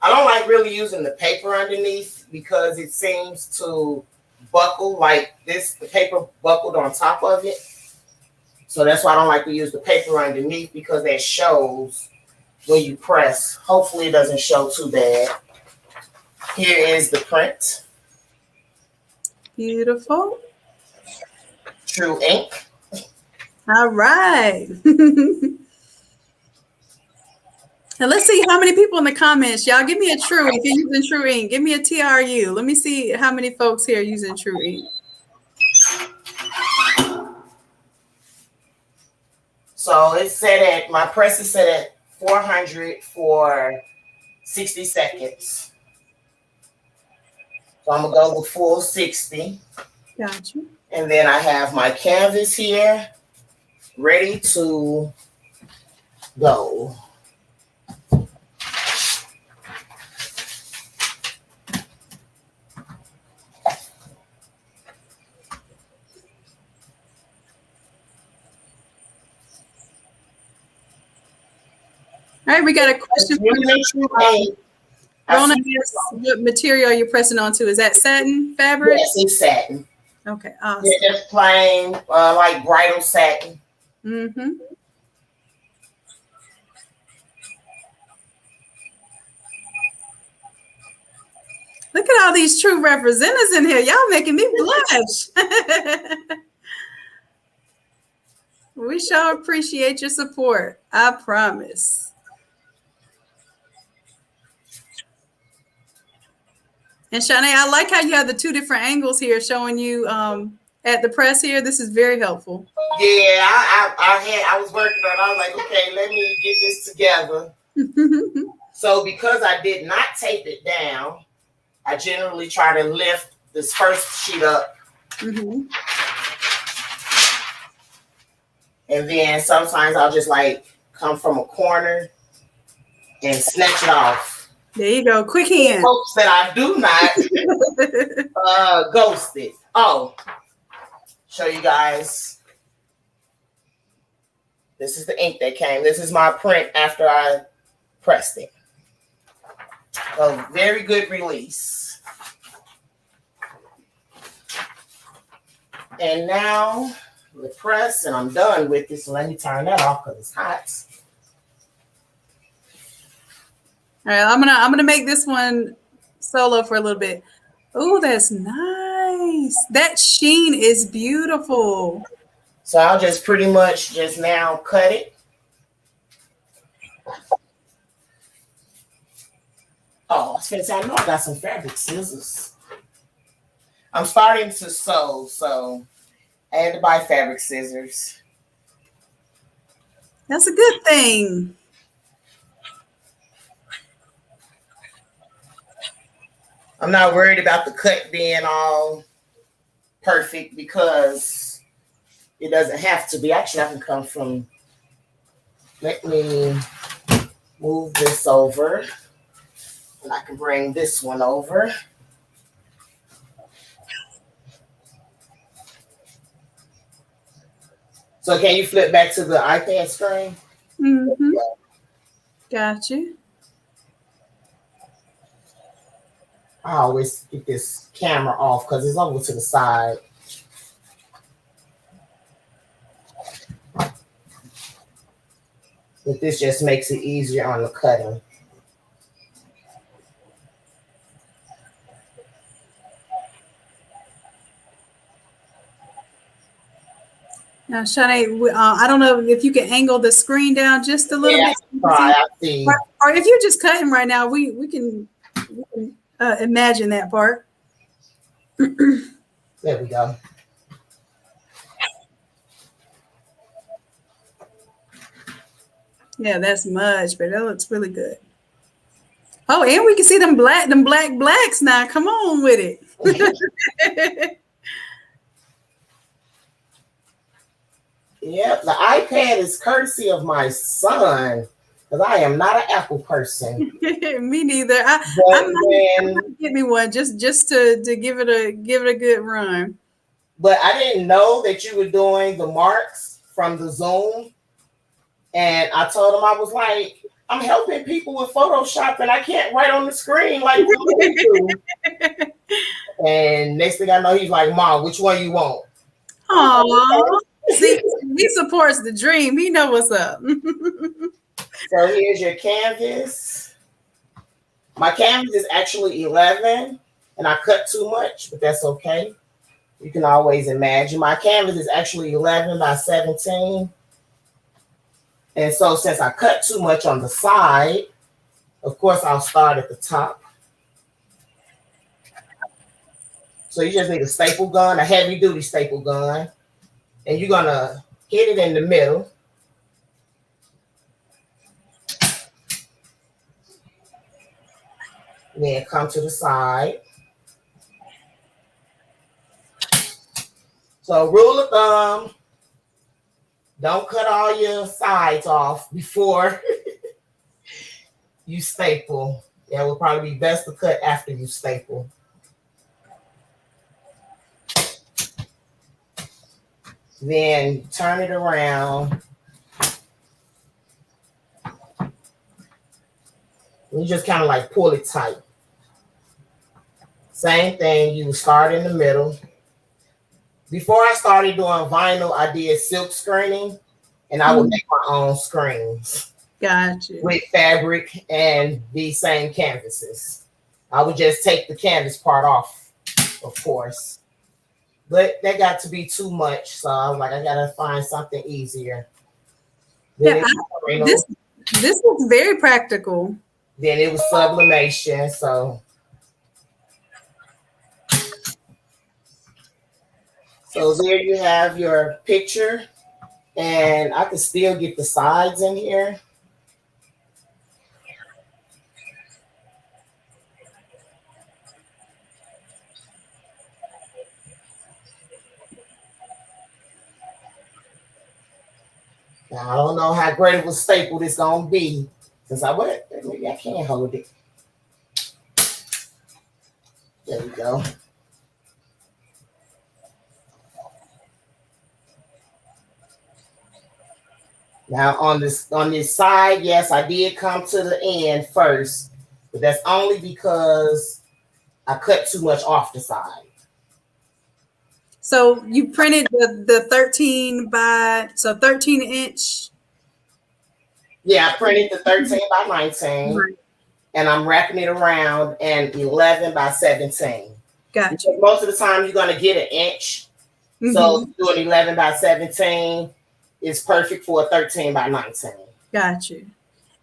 I don't like really using the paper underneath because it seems to buckle like this. The paper buckled on top of it. So that's why I don't like to use the paper underneath, because that shows when you press. Hopefully it doesn't show too bad. Here is the print. Beautiful. True ink. All right. And let's see how many people in the comments. Y'all give me a true if you're using True Ink. Give me a TRU. Let me see how many folks here are using True Ink. So it's set at, my press is set at 400 for 60 seconds. So I'm going to go with full 60. Gotcha. And then I have my canvas here ready to go. All right, we got a question. Rona, what material are you pressing onto? Is that satin fabric? Yes, it's satin. Okay, awesome. Yeah, just plain, like bridal satin. Mm-hmm. Look at all these true representatives in here. Y'all making me blush. We sure appreciate your support. I promise. And Shanon, I like how you have the two different angles here showing you at the press here. This is very helpful. Yeah, I was working on it. I was like, okay, let me get this together. So because I did not tape it down, I generally try to lift this first sheet up. Mm-hmm. And then sometimes I'll just like come from a corner and snatch it off. There you go. Quick hand. Hopes that I do not ghost it. Oh, show you guys. This is the ink that came. This is my print after I pressed it. A very good release. And now the press, and I'm done with this. So let me turn that off because it's hot. All right, I'm gonna make this one solo for a little bit. Oh, that's nice. That sheen is beautiful. So I'll just pretty much just now cut it. Oh, I know I got some fabric scissors. I'm starting to sew, so I had to buy fabric scissors. That's a good thing. I'm not worried about the cut being all perfect because it doesn't have to be. Actually, I can come from, let me move this over. And I can bring this one over. So can you flip back to the iPad screen? Mm-hmm. Got you. I always get this camera off because it's over to the side. But this just makes it easier on the cutting. Now, Shanon, I don't know if you can angle the screen down just a little bit. I see. Or if you're just cutting right now, we can imagine that part. There we go. Yeah, that's much, but that looks really good. Oh, and we can see them black blacks now. Come on with it. Yep, the iPad is courtesy of my son because I am not an Apple person. Me neither. I'm gonna get me one just to give it a good run. But I didn't know that you were doing the marks from the Zoom, and I told him I was like, I'm helping people with Photoshop, and I can't write on the screen like you do. And next thing I know, he's like, Mom, which one you want? Aww. See, he supports the dream. He know what's up. So here's your canvas. My canvas is actually 11, and I cut too much, but that's okay. You can always imagine. My canvas is actually 11 by 17. And so since I cut too much on the side, of course, I'll start at the top. So you just need a staple gun, a heavy-duty staple gun. And you're going to hit it in the middle. Then come to the side. So rule of thumb, don't cut all your sides off before you staple. That would probably be best to cut after you staple. Then turn it around. You just kind of like pull it tight. Same thing, you start in the middle. Before I started doing vinyl, I did silk screening, and I would make my own screens. Gotcha. With fabric and these same canvases. I would just take the canvas part off, of course. But that got to be too much, so I was like, I gotta find something easier. Yeah, this is very practical. Then it was sublimation, so there you have your picture, and I can still get the sides in here. Now, I don't know how great of a staple it's gonna be, since maybe I can't hold it. There we go. Now on this side, yes, I did come to the end first, but that's only because I cut too much off the side. So you printed the 13 inch. Yeah, I printed the 13 by 19. Right. and I'm wrapping it around an 11 by 17. Gotcha. Most of the time you're going to get an inch. So doing 11 by 17 is perfect for a 13 by 19. Gotcha.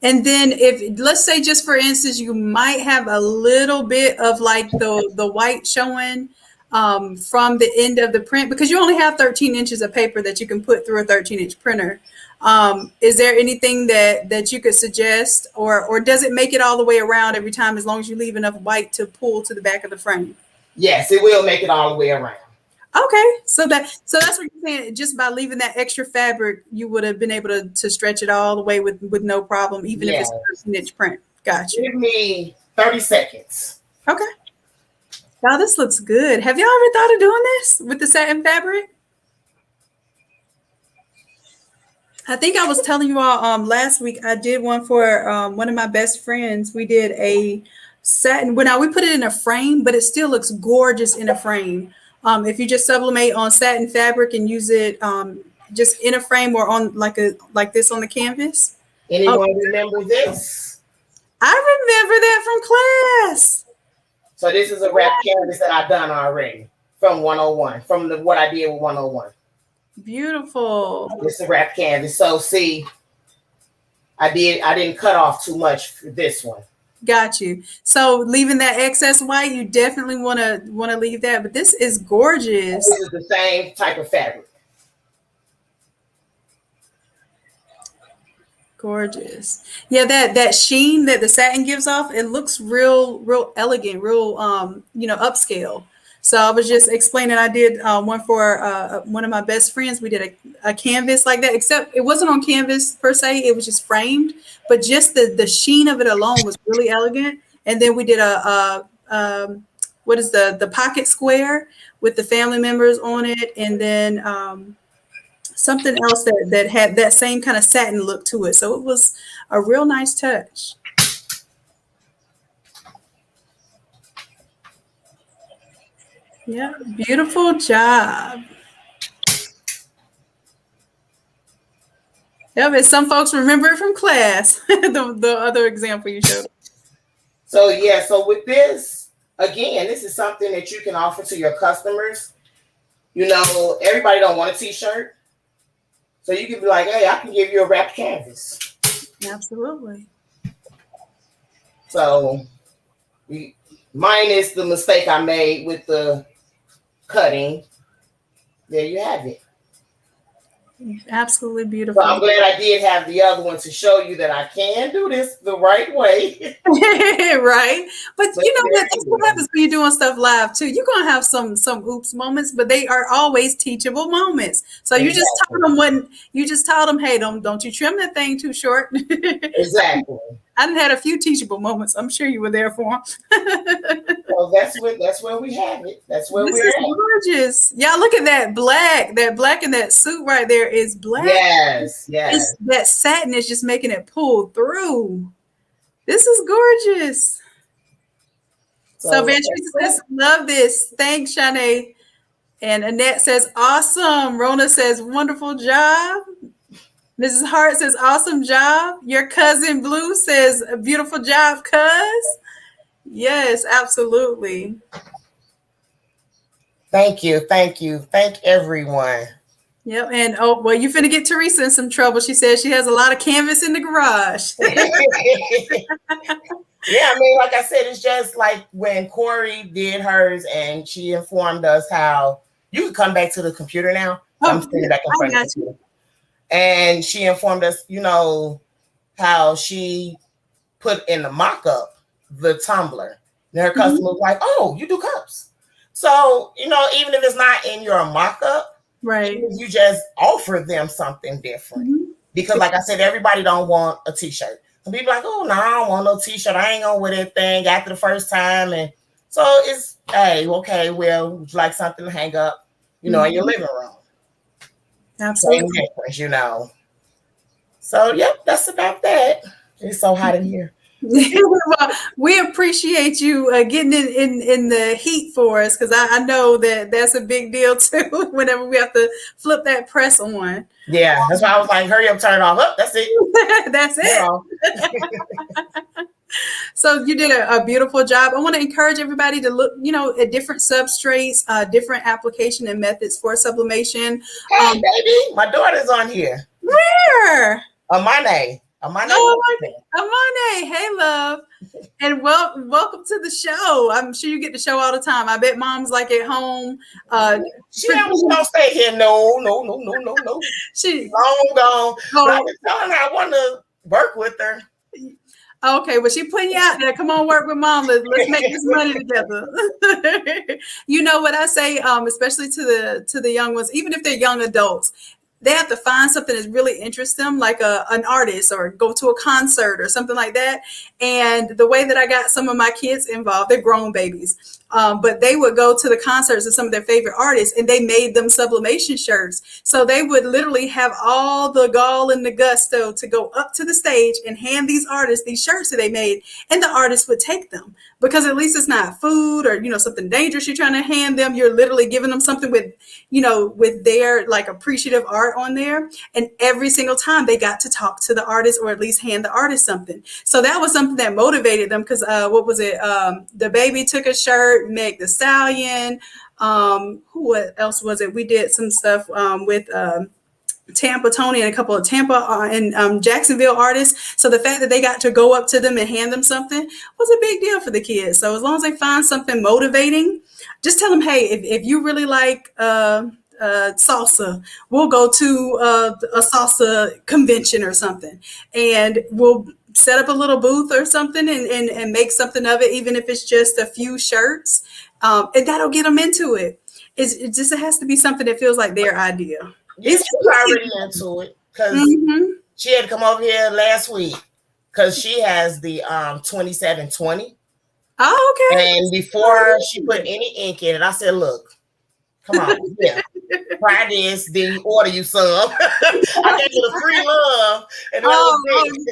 And then if, let's say just for instance, you might have a little bit of like the white showing from the end of the print, because you only have 13 inches of paper that you can put through a 13-inch printer. Is there anything that you could suggest, or does it make it all the way around every time as long as you leave enough white to pull to the back of the frame? Yes, it will make it all the way around. Okay, so that's what you're saying. Just by leaving that extra fabric, you would have been able to stretch it all the way with no problem, even if it's a 13-inch print. Gotcha. Give me 30 seconds. Okay. Wow, this looks good. Have y'all ever thought of doing this with the satin fabric? I think I was telling you all last week, I did one for one of my best friends. We did a satin. Well, now we put it in a frame, but it still looks gorgeous in a frame. If you just sublimate on satin fabric and use it just in a frame or on like this on the canvas. Anyone remember this? I remember that from class. So this is a wrap canvas that I've done already from 101, from what I did with 101. Beautiful. It's a wrap canvas. So see, I didn't cut off too much for this one. Got you. So leaving that excess white, you definitely want to leave that. But this is gorgeous. This is the same type of fabric. Gorgeous. Yeah, that sheen that the satin gives off, it looks real elegant, real upscale. So I was just explaining, I did one for one of my best friends. We did a canvas like that, except it wasn't on canvas per se. It was just framed, but just the sheen of it alone was really elegant. And then we did what is the pocket square with the family members on it. And then something else that had that same kind of satin look to it. So it was a real nice touch. Yeah, beautiful job. Yeah, but some folks remember it from class, the other example you showed. So yeah, so with this, again, this is something that you can offer to your customers. You know, everybody don't want a t-shirt. So you can be like, hey, I can give you a wrapped canvas. Absolutely. So minus the mistake I made with the cutting, there you have it. Absolutely beautiful. So I'm glad I did have the other one to show you that I can do this the right way. Right. But you know what? That's what happens when you're doing stuff live too. You're gonna have some oops moments, but they are always teachable moments. So you just taught them, hey, don't you trim that thing too short. Exactly. I done had a few teachable moments. I'm sure you were there for them. Well, that's where we have it. That's where we're at. Gorgeous. Y'all look at that black. That black in that suit right there is black. Yes. That satin is just making it pull through. This is gorgeous. So Vantrisa says, love this. Thanks, Shanon. And Annette says, awesome. Rona says, wonderful job. Mrs. Hart says, awesome job. Your cousin Blue says, a beautiful job, cuz. Yes, absolutely. Thank you. Thank everyone. Yep. And you finna get Teresa in some trouble. She says she has a lot of canvas in the garage. Yeah, I mean, like I said, it's just like when Corey did hers and she informed us how you can come back to the computer now. I'm sitting back in front of the computer. And she informed us, you know, how she put in the mock-up the tumbler. And her customer was like, oh, you do cups. So, you know, even if it's not in your mock-up, right, you just offer them something different. Because like I said, everybody don't want a t-shirt. Some people like, oh, no, I don't want no t-shirt. I ain't gonna wear that thing after the first time. And so it's, hey, okay, well, would you like something to hang up, you know, in your living room? Absolutely. Same difference, you know. So, yep, that's about that. It's so hot in here. Well, we appreciate you getting in the heat for us, because I know that's a big deal too whenever we have to flip that press on. Yeah, that's why I was like, hurry up, turn it off. Oh, that's it. That's it. So you did a beautiful job. I want to encourage everybody to look, at different substrates, different application and methods for sublimation. Hey, baby, my daughter's on here. Where? Amane. Amane. Hey, love. And welcome to the show. I'm sure you get the show all the time. I bet mom's like at home. She don't stay here. No. She's long gone. But I've been telling her I want to work with her. Okay, well, she putting you out there. Come on, work with mom. Let's make this money together. You know what I say, especially to the young ones, even if they're young adults, they have to find something that really interests them, like an artist, or go to a concert or something like that. And the way that I got some of my kids involved, they're grown babies, but they would go to the concerts of some of their favorite artists, and they made them sublimation shirts. So they would literally have all the gall and the gusto to go up to the stage and hand these artists these shirts that they made, and the artists would take them, because at least it's not food or something dangerous you're trying to hand them. You're literally giving them something with with their like appreciative art on there. And every single time they got to talk to the artist, or at least hand the artist something. So that was something that motivated them, because what was it? The Baby took a shirt, Meg the Stallion. What else was it? We did some stuff with Tampa Tony and a couple of Tampa and Jacksonville artists. So the fact that they got to go up to them and hand them something was a big deal for the kids. So as long as they find something motivating, just tell them, hey, if you really like salsa, we'll go to a salsa convention or something, and we'll set up a little booth or something and make something of it, even if it's just a few shirts, and that'll get them into it. It has to be something that feels like their idea. She's already into it, because she had to come over here last week, because she has the 2720. Oh, okay. And before she put any ink in it, I said, look, come on, try this, then you order you some. I gave it a free love. And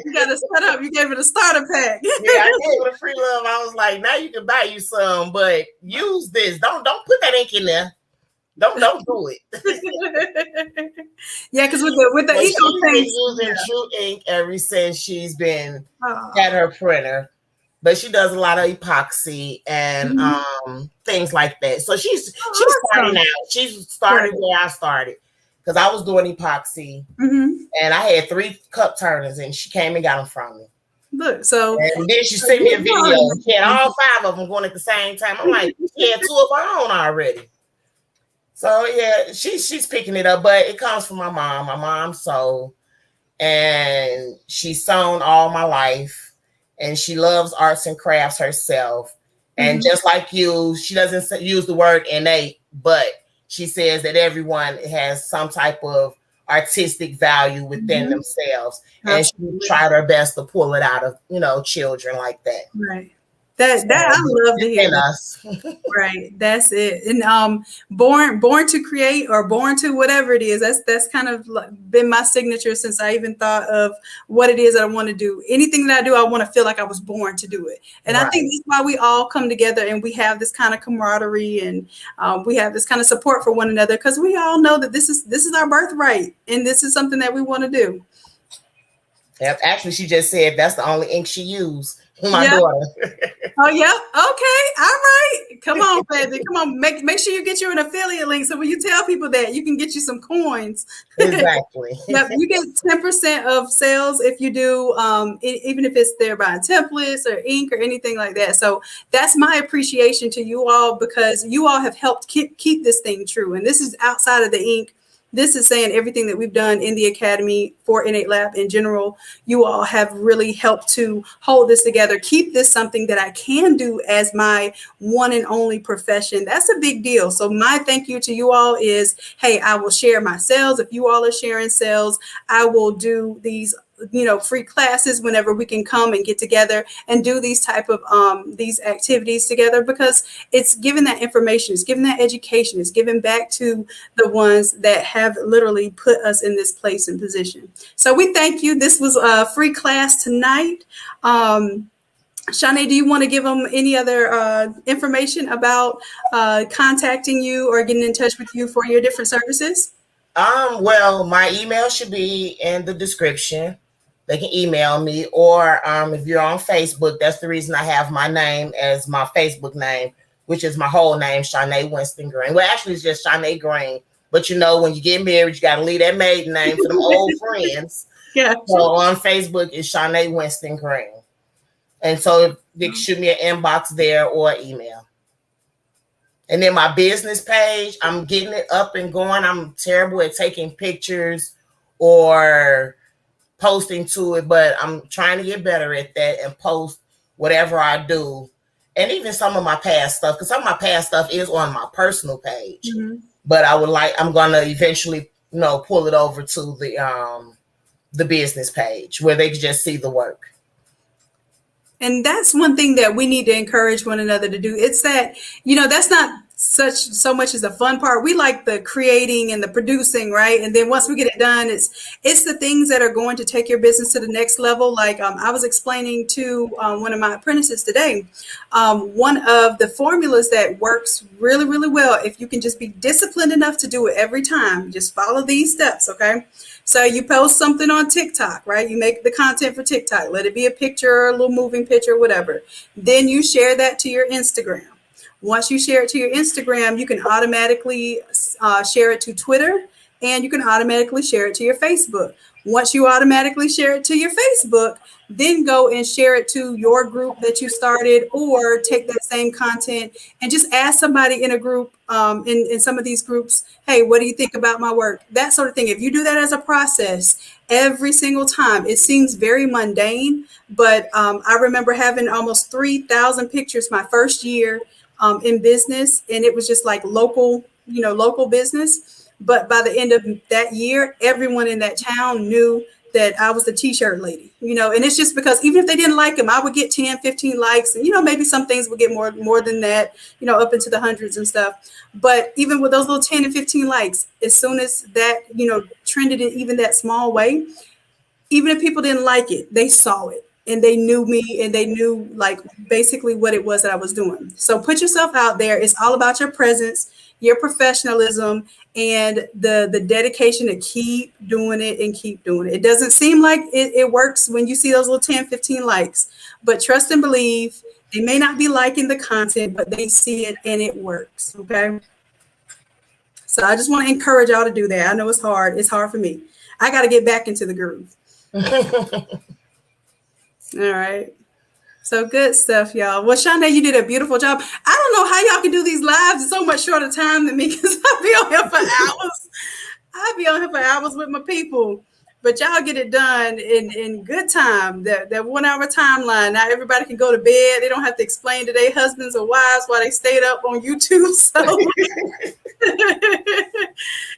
you got to set up. You gave it a starter pack. Yeah, I gave it a free love. I was like, now you can buy you some, but use this. Don't put that ink in there. Don't do it. Yeah, because with the she's been using True Ink ever since she's been at her printer. But she does a lot of epoxy and things like that. So she's starting out. She's started where I started, because I was doing epoxy, and I had 3 cup turners, and she came and got them from me. Look, so and then she sent me a video. She had all 5 of them going at the same time. I'm like, she had 2 of her own already. So yeah, she's picking it up, but it comes from my mom. My mom sewed, and she's sewn all my life. And she loves arts and crafts herself. And just like you, she doesn't use the word innate, but she says that everyone has some type of artistic value within themselves. Absolutely. And she tried her best to pull it out of, children like that. Right. That I love to hear. Us. Right. That's it. And born to create, or born to whatever it is. That's kind of been my signature since I even thought of what it is that I want to do. Anything that I do, I want to feel like I was born to do it. And I think that's why we all come together, and we have this kind of camaraderie, and we have this kind of support for one another, because we all know that this is our birthright, and this is something that we want to do. Yep. Actually, she just said that's the only ink she used. My daughter. Oh yeah. Okay. All right. Come on, baby. Come on. Make sure you get you an affiliate link, so when you tell people that, you can get you some coins. Exactly. Yep. You get 10% of sales if you do, even if it's there buying templates or ink or anything like that. So that's my appreciation to you all, because you all have helped keep this thing true. And this is outside of the ink. This is saying everything that we've done in the Academy for Innate Lab in general. You all have really helped to hold this together, keep this something that I can do as my one and only profession. That's a big deal. So my thank you to you all is, hey, I will share my sales. If you all are sharing sales, I will do these free classes whenever we can come and get together and do these type of these activities together, because it's giving that information, it's giving that education, it's giving back to the ones that have literally put us in this place and position. So we thank you. This was a free class tonight. Shanon, do you want to give them any other information about contacting you or getting in touch with you for your different services? Well, my email should be in the description. they can email me, or if you're on Facebook, that's the reason I have my name as my Facebook name, which is my whole name, Shanon Winston Green. Well, actually, it's just Shanon Green. But you know, when you get married, you got to leave that maiden name for them old friends. Yeah. So on Facebook, it's Shanon Winston Green. And so they shoot me an inbox there or email. And then my business page, I'm getting it up and going. I'm terrible at taking pictures or posting to it, but I'm trying to get better at that and post whatever I do. And even some of my past stuff, because some of my past stuff is on my personal page. Mm-hmm. But I'm going to eventually, pull it over to the business page where they can just see the work. And that's one thing that we need to encourage one another to do. It's that, that's not so much as the fun part. We like the creating and the producing, right? And then once we get it done, it's the things that are going to take your business to the next level. Like I was explaining to one of my apprentices today, one of the formulas that works really, really well, if you can just be disciplined enough to do it every time, just follow these steps, okay? So you post something on TikTok, right? You make the content for TikTok. Let it be a picture, a little moving picture, whatever. Then you share that to your Instagram. Once you share it to your Instagram, you can automatically share it to Twitter, and you can automatically share it to your Facebook. Once you automatically share it to your Facebook, then go and share it to your group that you started, or take that same content and just ask somebody in a group, in some of these groups, hey, what do you think about my work? That sort of thing. If you do that as a process every single time, it seems very mundane, but I remember having almost 3,000 pictures my first year in business, and it was just like local business. But by the end of that year, everyone in that town knew that I was the t-shirt lady, and it's just because even if they didn't like them, I would get 10, 15 likes, and, maybe some things would get more than that, up into the hundreds and stuff. But even with those little 10 and 15 likes, as soon as that, trended in even that small way, even if people didn't like it, they saw it. And they knew me, and they knew like basically what it was that I was doing. So put yourself out there. It's all about your presence, your professionalism, and the dedication to keep doing it and keep doing it. It doesn't seem like it works when you see those little 10, 15 likes, but trust and believe, they may not be liking the content, but they see it and it works. Okay. So I just want to encourage y'all to do that. I know it's hard. It's hard for me. I got to get back into the groove. All right. So good stuff, y'all. Well, Shanon, you did a beautiful job. I don't know how y'all can do these lives in so much shorter time than me, because I'll be on here for hours. I'll be on here for hours with my people. But y'all get it done in good time, that 1 hour timeline. Now everybody can go to bed. They don't have to explain to their husbands or wives why they stayed up on YouTube. So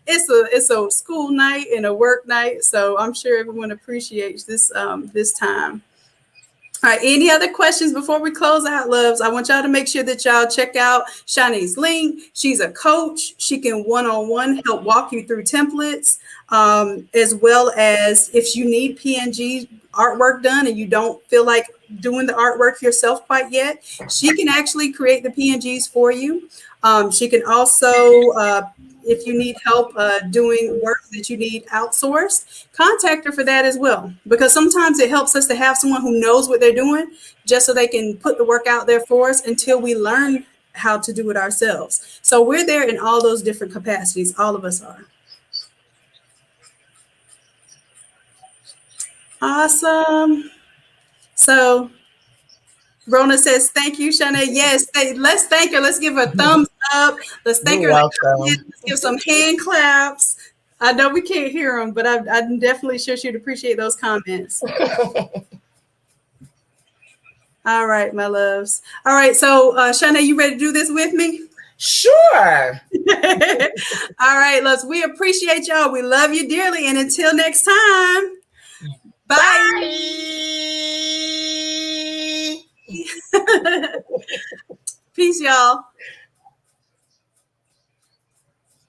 it's a school night and a work night. So I'm sure everyone appreciates this time. All right, any other questions before we close out, loves? I want y'all to make sure that y'all check out Shani's link. She's a coach. She can one-on-one help walk you through templates, as well as if you need PNG artwork done and you don't feel like doing the artwork yourself quite yet, she can actually create the PNGs for you. She can also, if you need help doing work that you need outsourced, contact her for that as well. Because sometimes it helps us to have someone who knows what they're doing, just so they can put the work out there for us until we learn how to do it ourselves. So we're there in all those different capacities. All of us are. Awesome. So Rona says, thank you, Shanon. Yes, let's thank her. Let's give her a thumbs up. Let's thank her. Let's give some hand claps. I know we can't hear them, but I'm definitely sure she'd appreciate those comments. All right, my loves. All right, so Shanon, you ready to do this with me? Sure. All right, loves. We appreciate y'all. We love you dearly. And until next time, bye. Peace, y'all.